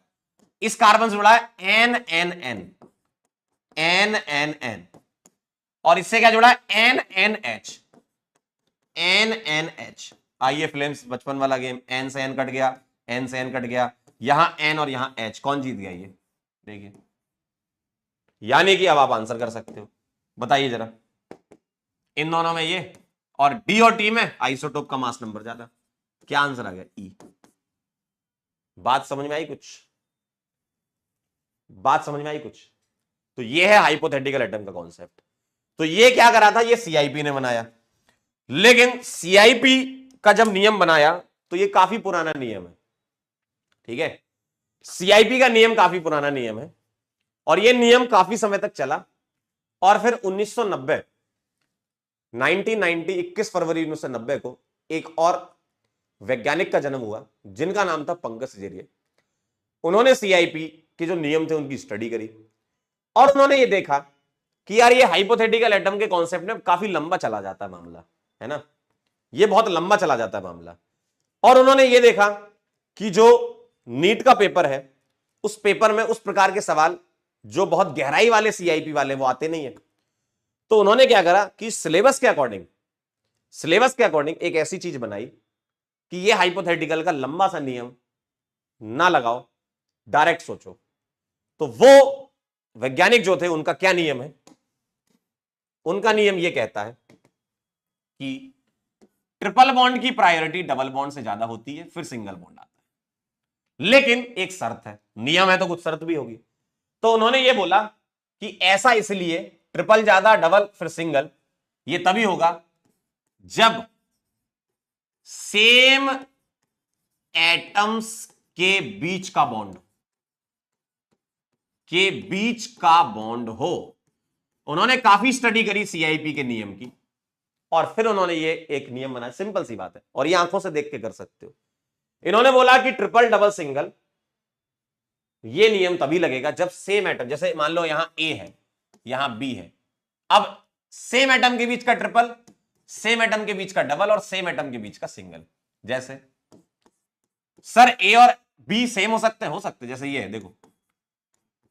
इस कार्बन से जुड़ा है N N N, N N N, और इससे क्या जुड़ा है N N H, N N H. आइए फ्लेम्स, बचपन वाला गेम, एन से एन कट गया, एन से एन कट गया, यहां एन और यहां एच, कौन जीत गया ये देखिए। यानी कि अब आप आंसर कर सकते हो, बताइए जरा, इन दोनों में ये और डी और टी में आइसोटोप का मास नंबर ज्यादा, क्या आंसर आ गया ई। बात समझ में आई कुछ, बात समझ में आई कुछ। तो ये है हाइपोथेटिकल एटम का कॉन्सेप्ट। तो ये क्या करा था, ये सीआईपी ने बनाया, लेकिन सीआईपी का जब नियम बनाया तो ये काफी पुराना नियम है। ठीक है, सीआईपी का नियम काफी पुराना नियम है और ये नियम काफी समय तक चला, और फिर 1990 1990 21 फरवरी 1990 को एक और वैज्ञानिक का जन्म हुआ जिनका नाम था पंकज सजेरिया। उन्होंने सीआईपी के जो नियम थे उनकी स्टडी करी और उन्होंने ये देखा कि यार ये हाइपोथेटिकल एटम के कॉन्सेप्ट में काफी लंबा चला जाता है मामला, है ना, ये बहुत लंबा चला जाता है मामला। और उन्होंने ये देखा कि जो नीट का पेपर है उस पेपर में उस प्रकार के सवाल जो बहुत गहराई वाले सीआईपी वाले वो आते नहीं है। तो उन्होंने क्या करा कि सिलेबस के अकॉर्डिंग एक ऐसी चीज बनाई कि ये हाइपोथेटिकल का लंबा सा नियम ना लगाओ, डायरेक्ट सोचो। तो वो वैज्ञानिक जो थे उनका क्या नियम है, उनका नियम ये कहता है कि ट्रिपल बॉन्ड की प्रायोरिटी डबल बॉन्ड से ज्यादा होती है, फिर सिंगल बॉन्ड आता है, लेकिन एक शर्त है, नियम है तो कुछ शर्त भी होगी। तो उन्होंने ये बोला कि ऐसा इसलिए ट्रिपल ज्यादा डबल फिर सिंगल, ये तभी होगा जब सेम एटम्स के बीच का बॉन्ड हो। उन्होंने काफी स्टडी करी सीआईपी के नियम की और फिर उन्होंने ये एक नियम बनाया, सिंपल सी बात है और ये आंखों से देख के कर सकते हो। इन्होंने बोला कि ट्रिपल डबल सिंगल ये नियम तभी लगेगा जब सेम एटम, जैसे मान लो यहां ए है यहां बी है, अब सेम एटम के बीच का ट्रिपल, सेम एटम के बीच का डबल और सेम एटम के बीच का सिंगल। जैसे सर ए और बी सेम हो सकते जैसे ये है, देखो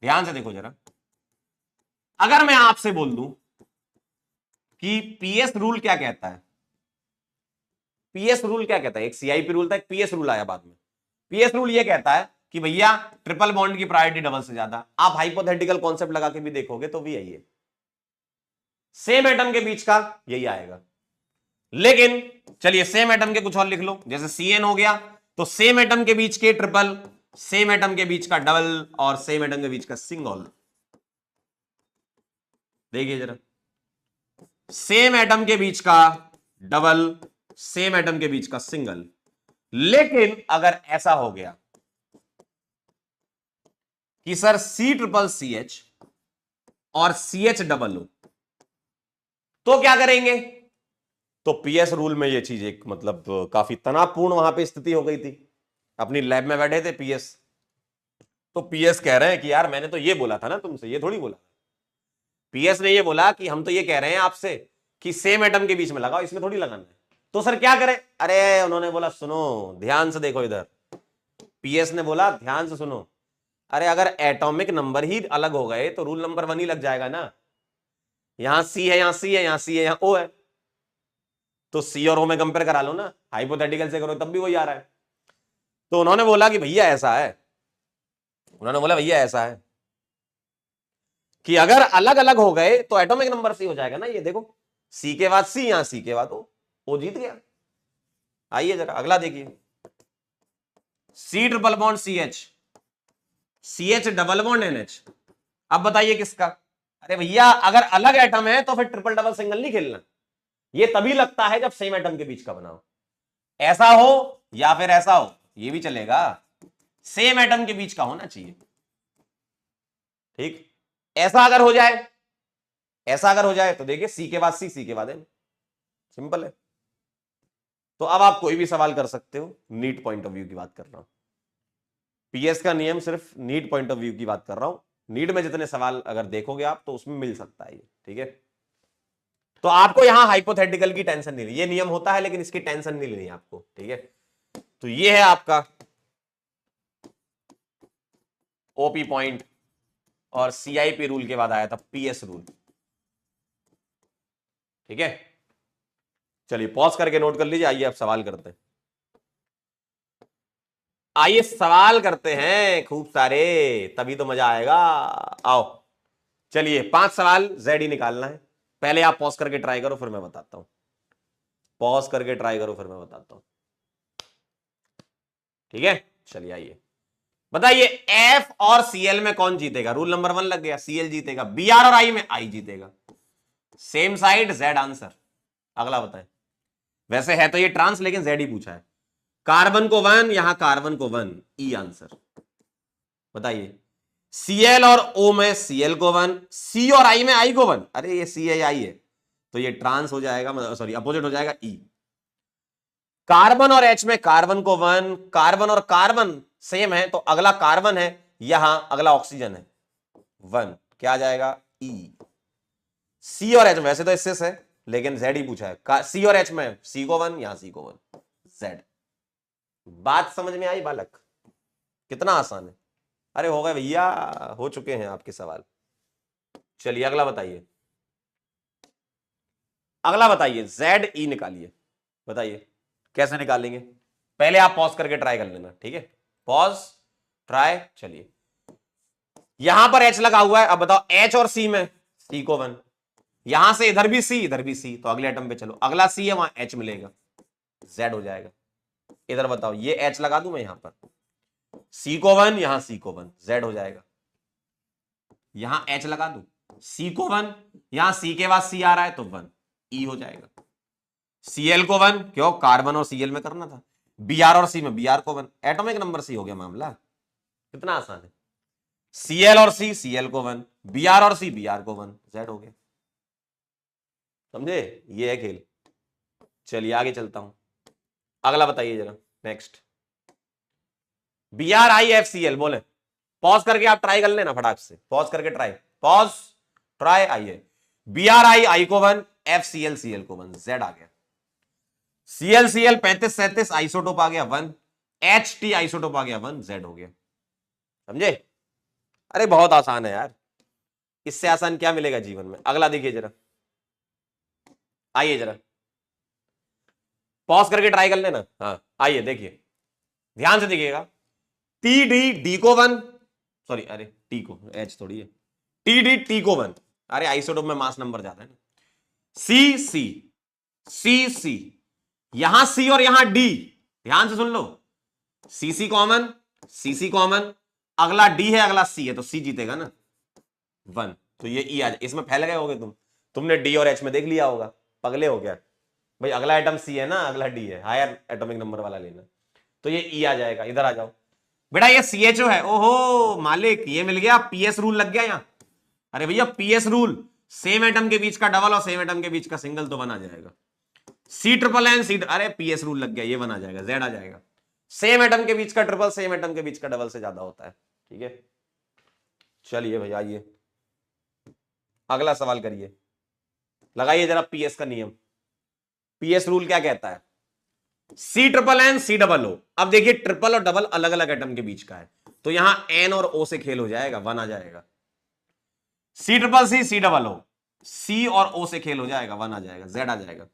ध्यान से देखो जरा, अगर मैं आपसे बोल दूं कि पीएस रूल क्या कहता है, पीएस रूल क्या कहता है, एक सीआईपी रूल था, एक पीएस रूल आया बाद में। पीएस रूल ये कहता है कि भैया ट्रिपल बॉन्ड की प्रायोरिटी डबल से ज्यादा। आप हाइपोथेटिकल कॉन्सेप्ट लगा के भी देखोगे तो भी यही है, सेम एटम के बीच का यही आएगा। लेकिन चलिए सेम एटम के कुछ और लिख लो, जैसे सीएन हो गया, तो सेम एटम के बीच के ट्रिपल, सेम एटम के बीच का डबल और सेम एटम के बीच का सिंगल। देखिए जरा, सेम एटम के बीच का डबल, सेम एटम के बीच का सिंगल। लेकिन अगर ऐसा हो गया कि sir C triple C H और सी एच डबल हो, तो क्या करेंगे। तो पीएस रूल में ये चीज एक मतलब काफी तनावपूर्ण वहां पे स्थिति हो गई थी। अपनी लैब में बैठे थे पीएस, तो पीएस कह रहे हैं कि यार मैंने तो ये बोला था ना तुमसे, ये थोड़ी बोला। पीएस ने ये बोला कि हम तो ये कह रहे हैं आपसे कि सेम एटम के बीच में लगाओ, इसमें थोड़ी लगाना है। तो सर क्या करें, अरे उन्होंने बोला सुनो ध्यान से देखो इधर, पीएस ने बोला ध्यान से सुनो, अरे अगर एटॉमिक नंबर ही अलग हो गए तो रूल नंबर 1 ही लग जाएगा ना। यहां सी है, यहां सी है, यहां सी है, यहां ओ है, तो सी और ओ में कंपेयर करा लो ना, हाइपोथेटिकल से करो तब भी वही आ रहा है। तो उन्होंने बोला कि भैया ऐसा है, उन्होंने बोला भैया ऐसा है कि अगर अलग अलग हो गए तो एटॉमिक नंबर सी हो जाएगा ना। ये देखो सी के बाद सी, यहां सी के बाद ओ जीत गया। आइए जरा अगला देखिए, C triple bond C H, C H double bond N H. अब बताइए किसका। अरे भैया अगर अलग एटम है तो फिर ट्रिपल डबल सिंगल नहीं खेलना, ये तभी लगता है जब सेम एटम के बीच का बनाओ। ऐसा हो या फिर ऐसा हो ये भी चलेगा, सेम एटम के बीच का होना चाहिए। ठीक, ऐसा अगर हो जाए, ऐसा अगर हो जाए तो देखिए सी के बाद सी, सी के बाद एन, सिंपल है। तो अब आप कोई भी सवाल कर सकते हो, नीट पॉइंट ऑफ व्यू की बात कर रहा हूं, पीएस का नियम सिर्फ नीट पॉइंट ऑफ व्यू की बात कर रहा हूं। नीट में जितने सवाल अगर देखोगे आप तो उसमें मिल सकता है ये, ठीक है। तो आपको यहां हाइपोथेटिकल की टेंशन नहीं लेनी, ये नियम होता है लेकिन इसकी टेंशन नहीं लेनी आपको, ठीक है। तो ये है आपका ओपी पॉइंट, और सीआईपी रूल के बाद आया था पीएस रूल, ठीक है। चलिए पॉज करके नोट कर लीजिए, आइए अब सवाल करते हैं। आइए सवाल करते हैं खूब सारे, तभी तो मजा आएगा। आओ चलिए 5 सवाल जेड ही निकालना है। पहले आप पॉज करके ट्राई करो फिर मैं बताता हूं, पॉज करके ट्राई करो फिर मैं बताता हूं, ठीक है। चलिए आइए बताइए, एफ और सीएल में कौन जीतेगा? रूल नंबर 1 लग गया, सीएल जीतेगा। बीआर और आई में आई जीतेगा। Same side Z answer. अगला बताएं, वैसे है तो ये ट्रांस लेकिन जेड ही पूछा है। कार्बन को 1, यहां कार्बन को 1, ई आंसर। बताइए सीएल और ओ में सीएल को 1, सी और आई में आई को 1, अरे ये सी है आई है तो ये ट्रांस हो जाएगा, सॉरी अपोजिट हो जाएगा, ई। कार्बन और एच में कार्बन को 1, कार्बन और कार्बन सेम है तो अगला कार्बन है, यहां अगला ऑक्सीजन है 1, क्या आ जाएगा? ई। सी और एच में वैसे तो इससे है लेकिन जेड ही पूछा है, सी और एच में सी को 1, यहां सी को 1, जेड। बात समझ में आई बालक? कितना आसान है। अरे हो गए भैया, हो चुके हैं आपके सवाल। चलिए अगला बताइए, अगला बताइए, जेड ई निकालिए। बताइए कैसे निकालेंगे? पहले आप पॉज करके ट्राई कर लेना, ठीक है। Pause, try. चलिए यहां पर एच लगा हुआ है, अब बताओ एच और सी में सी को 1, यहां से इधर भी सी इधर भी सी, तो अगले एटम पे चलो, अगला सी है वहां एच मिलेगा, जेड हो जाएगा। इधर बताओ, ये एच लगा दूं मैं यहां पर, सी को 1, यहां सी को 1, जेड हो जाएगा। यहां एच लगा दूं, सी को 1, यहां सी के बाद सी आ रहा है तो 1, ई हो जाएगा। सीएल को 1, क्यों? कार्बन और सीएल में करना था। बीआर और सी में बीआर को 1, एटॉमिक नंबर सी हो गया मामला, कितना आसान है। सीएल और सी सीएल को 1, बीआर और सी बीआर को 1, जेड हो गया। समझे? ये है खेल। चलिए आगे चलता हूं, अगला बताइए जरा, next. BR I F C L बोले, पॉज करके आप ट्राई कर लेना फटाक से, पॉज करके ट्राई, पॉज, ट्राई। आइए बीआर आई आई को 1, एफ सी एल को 1, जेड आ गया। सीएल सीएल 35 37 आइसोटोप आ गया 1, एच टी आइसोटोप आ गया 1, जेड हो गया। समझे? अरे बहुत आसान है यार, इससे आसान क्या मिलेगा जीवन में। अगला देखिए जरा, आइए जरा पॉज करके ट्राई कर लेना। हाँ आइए देखिए, ध्यान से देखिएगा। टी डी डी को 1, सॉरी अरे टी को, एच थोड़ी है, टी डी टी को 1, अरे आइसोटोप में मास नंबर ज्यादा है ना। सी सी सी सी, यहां सी और यहां डी, ध्यान से सुन लो, सीसी कॉमन, सीसी कॉमन, अगला डी है अगला सी है तो सी जीतेगा ना 1, तो ये ई आ जाए। इसमें फैल गए होगे तुमने डी और एच में देख लिया होगा, पगले हो गया भाई, अगला एटम सी है ना अगला डी है, हायर एटॉमिक नंबर वाला लेना, तो ये ई आ जाएगा। इधर आ जाओ बेटा, ये सीएचओ है। ओहो मालिक, ये मिल गया, पीएस रूल लग गया यहां। अरे भैया पीएस रूल, सेम एटम के बीच का डबल और सेम एटम के बीच का सिंगल तो बना जाएगा। सी ट्रिपल एन सी, अरे पीएस रूल लग गया, ये बना जाएगा, जेड आ जाएगा। सेम एटम के बीच का ट्रिपल सेम एटम के बीच का डबल से ज्यादा होता है, ठीक है। चलिए भैया आइए अगला सवाल करिए, लगाइए जरा पीएस का नियम। पीएस रूल क्या कहता है? C triple N C double O. अब देखिए ट्रिपल और डबल अलग अलग एटम के बीच का है तो यहां एन और ओ से खेल हो जाएगा, 1 आ जाएगा। सी ट्रिपल सी सी डबल ओ, सी और ओ से खेल हो जाएगा, 1 आ जाएगा, जेड आ जाएगा।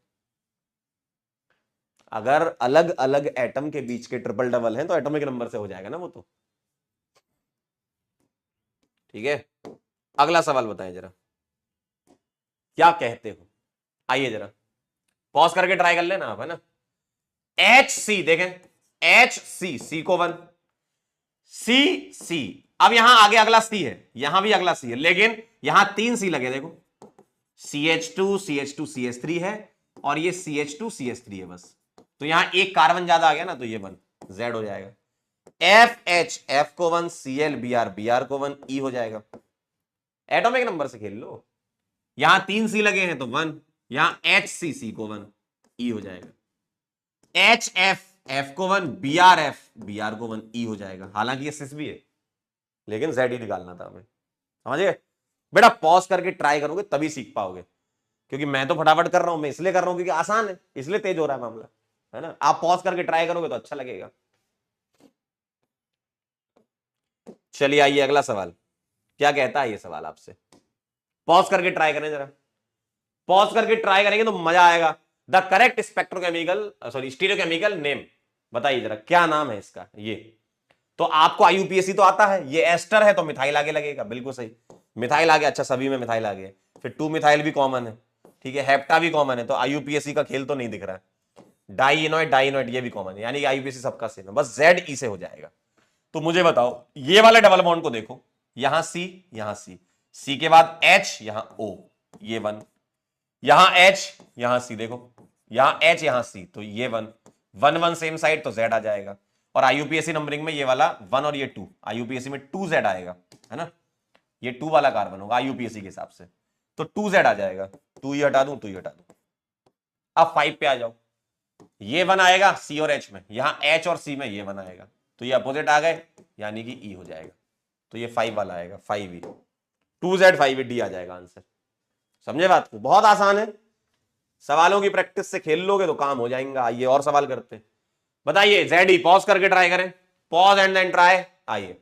अगर अलग अलग एटम के बीच के ट्रिपल डबल हैं तो एटॉमिक नंबर से हो जाएगा ना वो तो, ठीक है। अगला सवाल बताएं जरा, क्या कहते हो? आइए जरा पॉज करके ट्राई कर लेना आप, है ना। एच सी देखें, एच सी सी को 1, सी सी, अब यहां आगे अगला सी है, यहां भी अगला सी है लेकिन यहां 3 सी लगे, देखो CH2 CH2 CH3 है और ये CH2 CH3 है बस, तो यहां एक कार्बन ज्यादा आ गया ना तो ये 1, जेड हो जाएगा। एफ एच एफ को 1, सीएल बीआर बीआर को 1, ई हो जाएगा। एटॉमिक नंबर से खेल लो, यहां 3 सी लगे हैं तो 1, यहां एच सी सी को 1, ई हो जाएगा। एच एफ, एफ को 1, B R F, B R को 1, ई हो जाएगा। हालांकि ये सिस भी है, लेकिन जेड ही निकालना था हमें, समझे बेटा। पॉज करके ट्राई करोगे तभी सीख पाओगे, क्योंकि मैं तो फटाफट कर रहा हूं, मैं इसलिए कर रहा हूं क्योंकि आसान है, इसलिए तेज हो रहा है मामला, है ना। आप पॉज करके ट्राई करोगे तो अच्छा लगेगा। चलिए आइए अगला सवाल, क्या कहता है ये सवाल आपसे। पॉज करके ट्राई करें जरा, पॉज करके ट्राई करेंगे तो मजा आएगा। The correct spectrochemical sorry stereochemical name, बताइए जरा क्या नाम है इसका। ये तो आपको आईयूपीएसी तो आता है, ये एस्टर है तो मिथाइल आगे लगेगा, बिल्कुल सही, मिथाइल आगे। अच्छा सभी में मिथाइल आगे, फिर 2 मिथाइल भी कॉमन है, ठीक है, हेप्टा भी कॉमन है, तो आईयूपीएसी का खेल तो नहीं दिख रहा है। डाइनोइड, डाइनोइड ये भी कॉमन है, यानी कि आईयूपीएसी सबका सेम है, बस जेड ई से हो जाएगा। तो मुझे बताओ ये वाले डबल बॉन्ड को देखो, यहां सी, यहां सी, सी के बाद एच, यहां ओ, ये 1, यहां एच, यहां सी, देखो यहां एच यहां सी, तो ये 1 1 1 सेम साइड, तो जेड आ जाएगा। और आईयूपीएसी नंबरिंग में ये वाला 1 और ये 2, आईयूपीएसी में 2 जेड आएगा, है ना, ये 2 वाला कार्बन होगा आईयूपीएसी के हिसाब से, तो 2 जेड आ जाएगा। 2 ही हटा दूं, 2 ही हटा दूं। अब 5 पे आ जाओ, ये 1 आएगा सी और एच में, यहां एच और सी में ये 1 आएगा, तो ये अपोजिट आ गए, यानी कि ई हो जाएगा, तो ये 5 वाला आएगा, 5 ई, 2Z 5 डी आ जाएगा आंसर। समझे बात को, बहुत आसान है, सवालों की प्रैक्टिस से खेल लोगे तो काम हो जाएगा। आइए और सवाल करते हैं, बताइए जेड ई, पॉज करके ट्राई करें, पॉज एंड देन ट्राई। आइए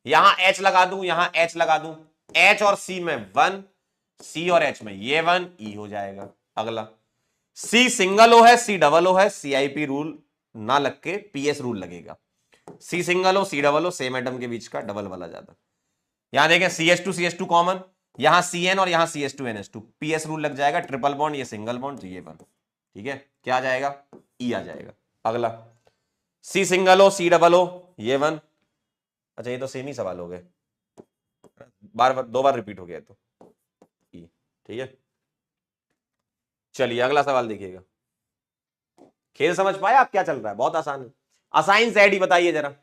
यहां एच लगा दूं, यहां एच लगा दूं, एच और सी में 1, सी और एच में ये 1, ई हो जाएगा। अगला सी सिंगल ओ है, सी डबल ओ है, सीआईपी रूल ना लग के पीएस रूल लगेगा। C single O, C double O, same atom के बीच का डबल वाला ज्यादा। यहां देखें CH2 कॉमन, यहां CN और यहां CH2NH2, पीएस रूल लग जाएगा, ट्रिपल बॉन्ड, ये सिंगल बॉन्ड, तो ये 1, ठीक है, क्या आ जाएगा, ई आ जाएगा। अगला सी सिंगल ओ, सी डबल ओ, ये 1, अच्छा ये तो सेम ही सवाल हो गए, बार 2 बार रिपीट हो गया तो ई, ठीक है। चलिए अगला सवाल देखिएगा, खेल समझ पाए आप क्या चल रहा है, बहुत आसान है। असाइन जेड ही बताइए जरा,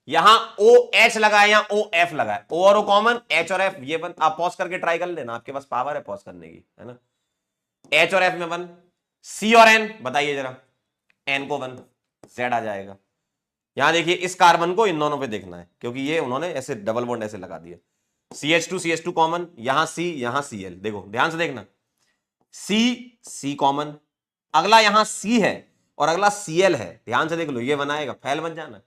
यहां ओ एच लगाए, यहां ओ एफ लगाए, ओ और ओ कॉमन, एच और एफ ये 1, आप पॉज करके ट्राई कर लेना, आपके पास पावर है पॉज करने की, है ना। एच और एफ में 1, सी और एन बताइए जरा, एन को 1, जेड आ जाएगा। यहां देखिए इस कार्बन को इन दोनों पे देखना है, क्योंकि ये उन्होंने ऐसे डबल बॉन्ड ऐसे लगा दिए, CH2 कॉमन, यहां सी, यहां Cl, देखो ध्यान से देखना, सी, सी कॉमन, अगला यहां सी है और अगला Cl है, ध्यान से देख लो, ये बनाएगा, फैल मत जाना,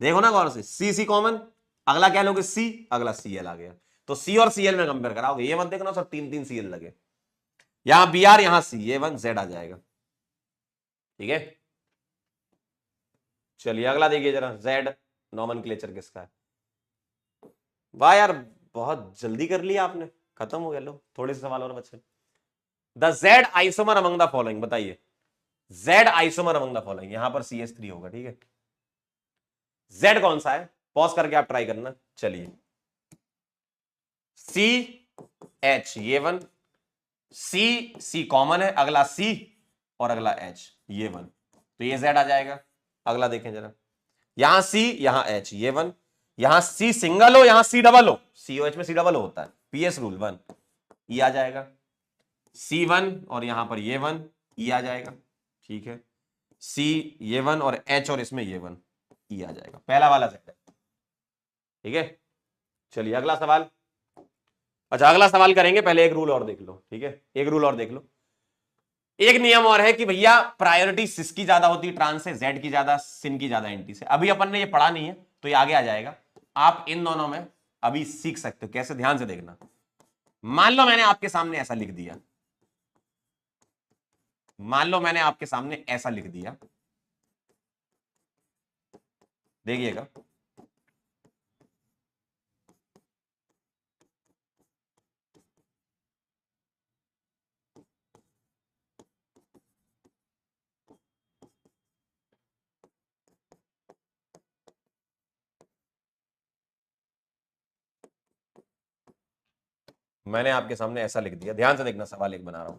देखो ना गौर से, सी सी कॉमन, अगला क्या लोगे सी, अगला Cl आ गया, तो सी और Cl में कंपेयर कराओगे, ये मत देखना सब 3 3 Cl लगे, यहां Br यहां सी, ये 1 Z आ जाएगा, ठीक है। चलिए अगला देखिए जरा, Z नॉमेनक्लेचर किसका है। वाह यार बहुत जल्दी कर लिया आपने, खत्म हो गया, लो थोड़े से सवाल और बचे। The Z isomer among the following, बताइए Z isomer among the following, यहां पर CH3 होगा, ठीक है। जेड कौन सा है, पॉज करके आप ट्राई करना। चलिए सी एच, ये 1, सी कॉमन है, अगला सी और अगला एच, ये 1, तो ये जेड आ जाएगा। अगला देखें जरा, यहां सी यहां एच, ये 1, यहां सी सिंगल हो यहां सी डबल हो, COH में सी डबल होता है, पीएस रूल 1, ई आ जाएगा। C1 और यहां पर ये 1, ई आ जाएगा, ठीक है। सी ये 1 और एच और इसमें ये 1, ई आ जाएगा, पहला वाला सेट है, ठीक है। चलिए अगला सवाल, अच्छा अगला सवाल करेंगे, पहले एक रूल और देख लो, ठीक है, एक रूल और देख लो। एक नियम और है कि भैया प्रायोरिटी सिस की ज्यादा होती है ट्रांस से, जेड की ज्यादा, सिन की ज्यादा एंटी से। अभी अपन ने ये पढ़ा नहीं है तो ये आगे आ जाएगा, आप इन दोनों में अभी सीख सकते हो कैसे, ध्यान से देखना। मान लो मैंने आपके सामने ऐसा लिख दिया, मान लो मैंने आपके सामने ऐसा लिख दिया, देखिएगा, मैंने आपके सामने ऐसा लिख दिया, ध्यान से देखना, सवाल एक बना रहा हूं,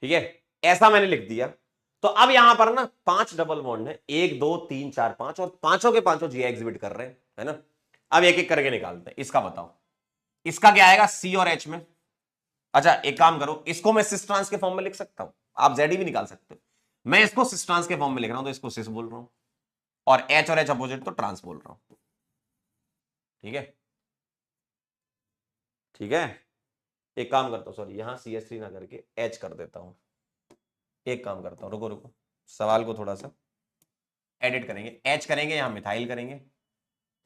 ठीक है, ऐसा मैंने लिख दिया। तो अब यहां पर ना 5 डबल बॉन्ड है, 1 2 3 4 5, और पांचों के पांचों जी एग्जिबिट कर रहे हैं, है ना। अब एक एक करके निकालते हैं, इसका बताओ, इसका क्या आएगा, सी और एच में अच्छा एक काम करो, इसको मैं सिस ट्रांस के फॉर्म में लिख सकता हूं, आप जेड भी निकाल सकते हो। मैं इसको सिस ट्रांस के फॉर्म में लिख रहा हूं, तो इसको सिस बोल रहा हूं, और एच अपोजिट तो ट्रांस बोल रहा हूं। ठीक है, ठीक है। एक काम करता हूं, सॉरी यहां CH3 ना करके एच कर देता हूं। एक काम करता हूं, रुको रुको, सवाल को थोड़ा सा एडिट करेंगे, एच करेंगे, यहां मिथाइल करेंगे,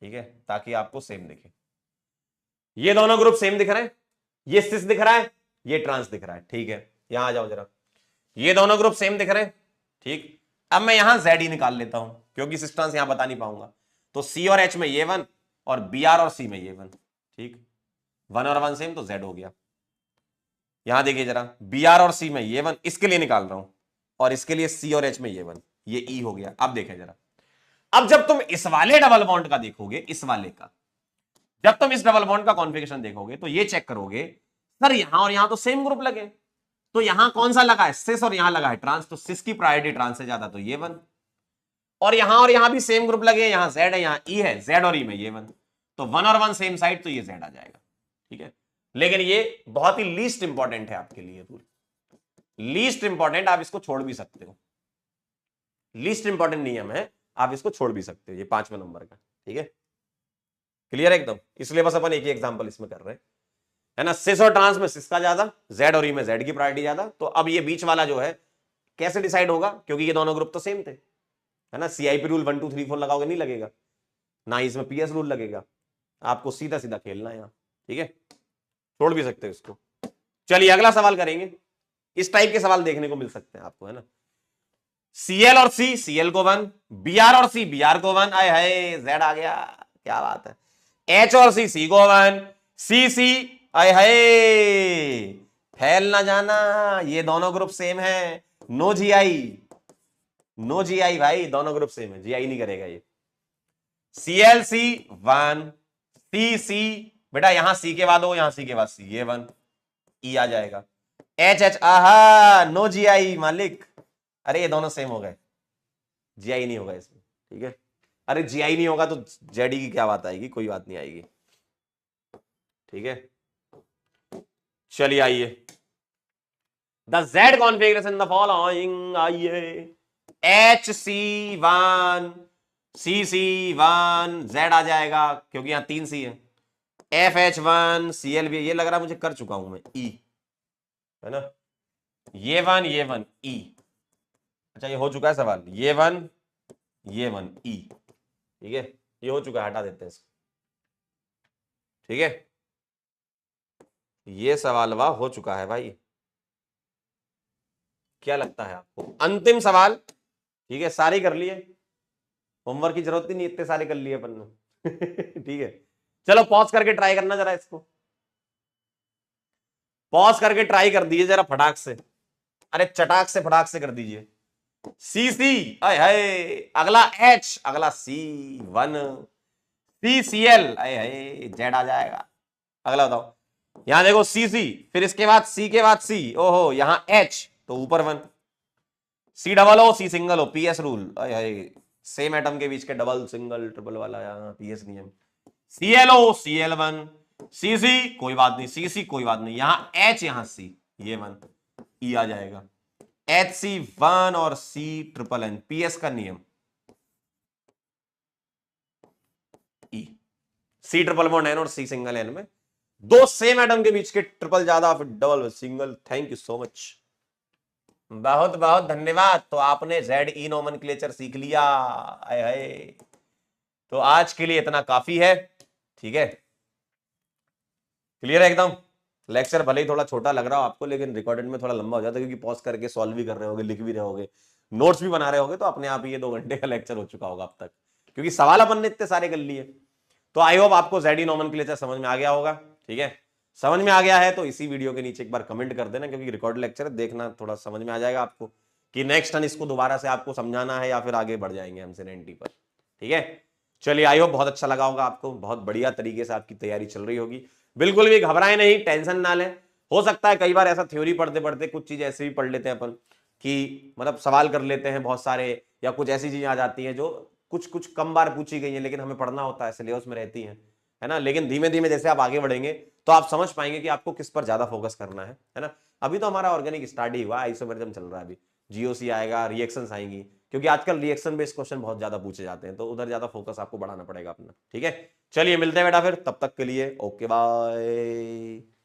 ठीक है, ताकि आपको सेम दिखे। ये दोनों ग्रुप सेम दिख रहे हैं, ये सिस दिख रहा है, ये ट्रांस दिख रहा है, ठीक है। यहां आ जाओ जरा, ये दोनों ग्रुप सेम दिख रहे हैं, ठीक। अब मैं यहां जेड ही निकाल लेता हूं, क्योंकि सिस ट्रांस यहां बता नहीं पाऊंगा। तो सी और एच में ये वन, और बी आर और सी में ये वन, ठीक। वन और वन सेम, तो जेड हो गया। यहां देखिए जरा, बी आर और सी में ये वन, इसके लिए निकाल रहा हूं, और इसके लिए सी और एच में ये वन, ये ई हो गया। अब देखें जरा, अब जब तुम इस वाले डबल बॉन्ड का देखोगे, इस वाले का, जब तुम इस डबल बॉन्ड का कॉन्फ़िगरेशन देखोगे, तो ये चेक करोगे, सर यहां और यहां तो सेम ग्रुप लगे, तो यहां कौन सा लगा है सिस, और यहां लगा है ट्रांस, तो सिस की प्रायोरिटी ट्रांस से ज्यादा, तो ये वन। और यहां भी सेम ग्रुप लगे, यहां जेड है, यहां ई है, जेड और ई में ये वन, तो वन और वन सेम साइड, तो ये जेड आ जाएगा, ठीक है। लेकिन ये बहुत ही लीस्ट इंपॉर्टेंट है आपके लिए, लीस्ट इंपॉर्टेंट, आप इसको छोड़ भी सकते हो, लीस्ट इंपॉर्टेंट नियम है, आप इसको छोड़ भी सकते हो, ये 5वें नंबर का, ठीक है। क्लियर है एकदम, इसलिए बस अपन एक ही एग्जांपल इसमें कर रहे हैं, है ना। सिस और ट्रांस में सिस का ज्यादा, जेड और ई में जेड की प्रायोरिटी ज्यादा। तो अब ये बीच वाला जो है कैसे डिसाइड होगा, क्योंकि ये दोनों ग्रुप तो सेम थे, है ना। CIP रूल 1 2 3 4 लगाओगे नहीं लगेगा, ना ही इसमें PS रूल लगेगा, आपको सीधा सीधा खेलना है यहाँ, ठीक है। छोड़ भी सकते हो इसको। चलिए अगला सवाल करेंगे, इस टाइप के सवाल देखने को मिल सकते हैं आपको, है ना। Cl और C, Cl को 1, Br और C, Br को 1, आए हाय Z आ गया, क्या बात है। H और C को 1, C, आए हाय, फैल ना जाना, ये दोनों ग्रुप सेम है, नो GI, नो GI भाई, दोनों ग्रुप सेम है, GI नहीं करेगा ये। ClC 1, C, बेटा यहां C के बाद हो, यहां C के बाद C, ये 1, E आ जाएगा। H, आहा, नो GI मालिक, अरे ये दोनों सेम हो गए, GI नहीं होगा इसमें, ठीक है। अरे GI नहीं होगा तो ZE की क्या बात आएगी, कोई बात नहीं आएगी, ठीक है। चलिए आइए, the Z configuration the following, आइए HC1, CC1, Z आ जाएगा, क्योंकि यहां 3 C है। FH1, CL भी, ये लग रहा मुझे कर चुका हूं मैं, E, है ना। ये वन E, अच्छा ये हो चुका है सवाल, ये वन E, ठीक है, ये हो चुका है, हटा देते हैं इसको, ठीक है। ये सवाल वाह हो चुका है भाई, क्या लगता है आपको, अंतिम सवाल, ठीक है। सारे कर लिए, होमवर्क की जरूरत ही नहीं, इतने सारे कर लिए अपन ने ठीक है। चलो पॉज करके ट्राई करना जरा, इसको पॉज करके ट्राई कर दीजिए जरा फटाक से, अरे चटाक से फटाक से कर दीजिए। CC, आए हाय, अगला H, अगला C1, CCl, आए हाय, Z आ जाएगा। अगला बताओ, यहां देखो CC, फिर इसके बाद C के बाद C, ओहो यहां H, तो ऊपर 1, C डबल हो, C सिंगल हो, PS रूल, आए हाय, सेम एटम के बीच के डबल सिंगल ट्रिपल वाला यहाँ PS नियम। ClO, Cl1, CC कोई बात नहीं, CC कोई बात नहीं, यहां H यहां C, ये 1, E आ जाएगा। HC1 और C-N, PS का नियम, E, C-N और C सिंगल N में दो सेम एटम के बीच के ट्रिपल ज्यादा, फिर double single. Thank you so much, बहुत बहुत धन्यवाद। तो आपने ZE नोमेनक्लेचर सीख लिया, आए हाय। तो आज के लिए इतना काफी है, ठीक है। क्लियर है एकदम। लेक्चर भले ही थोड़ा छोटा लग रहा हो आपको, लेकिन रिकॉर्डेड में थोड़ा लंबा हो जाता है, क्योंकि पॉज करके सॉल्व भी कर रहे होगे, लिख भी रहे होगे, नोट्स भी बना रहे होगे, तो अपने आप ही ये 2 घंटे का लेक्चर हो चुका होगा अब तक, क्योंकि सवाल अपन ने इतने सारे कर लिए। तो आई होप आपको ZE नोमेनक्लेचर समझ में आ गया होगा, ठीक है। समझ में आ गया है तो इसी वीडियो के नीचे एक बार कमेंट कर देना, क्योंकि रिकॉर्ड लेक्चर देखना, थोड़ा समझ में आ जाएगा आपको कि नेक्स्ट टर्न इसको दोबारा से आपको समझाना है या फिर आगे बढ़ जाएंगे हमसे 90 पर, ठीक है। चलिए आई होप बहुत अच्छा लगा होगा आपको, बहुत बढ़िया तरीके से आपकी तैयारी चल रही होगी। बिल्कुल भी घबराए नहीं, टेंशन ना लें। हो सकता है कई बार ऐसा थ्योरी पढ़ते पढ़ते कुछ चीज ऐसे भी पढ़ लेते हैं अपन कि मतलब सवाल कर लेते हैं बहुत सारे, या कुछ ऐसी चीजें आ जाती हैं जो कुछ कुछ कम बार पूछी गई हैं, लेकिन हमें पढ़ना होता है, सिलेबस में रहती हैं, है ना। लेकिन धीमे धीमे जैसे आप आगे बढ़ेंगे तो आप समझ पाएंगे कि आपको किस पर ज्यादा फोकस करना है ना। अभी तो हमारा ऑर्गेनिक स्टार्ट ही हुआ, आइसोमेरिज्म चल रहा है, अभी जीओसी आएगा, रिएक्शंस आएंगी, क्योंकि आजकल रिएक्शन बेस्ड क्वेश्चन बहुत ज्यादा पूछे जाते हैं, तो उधर ज्यादा फोकस आपको बढ़ाना पड़ेगा अपना। ठीक है, चलिए मिलते हैं बेटा फिर, तब तक के लिए ओके बाय।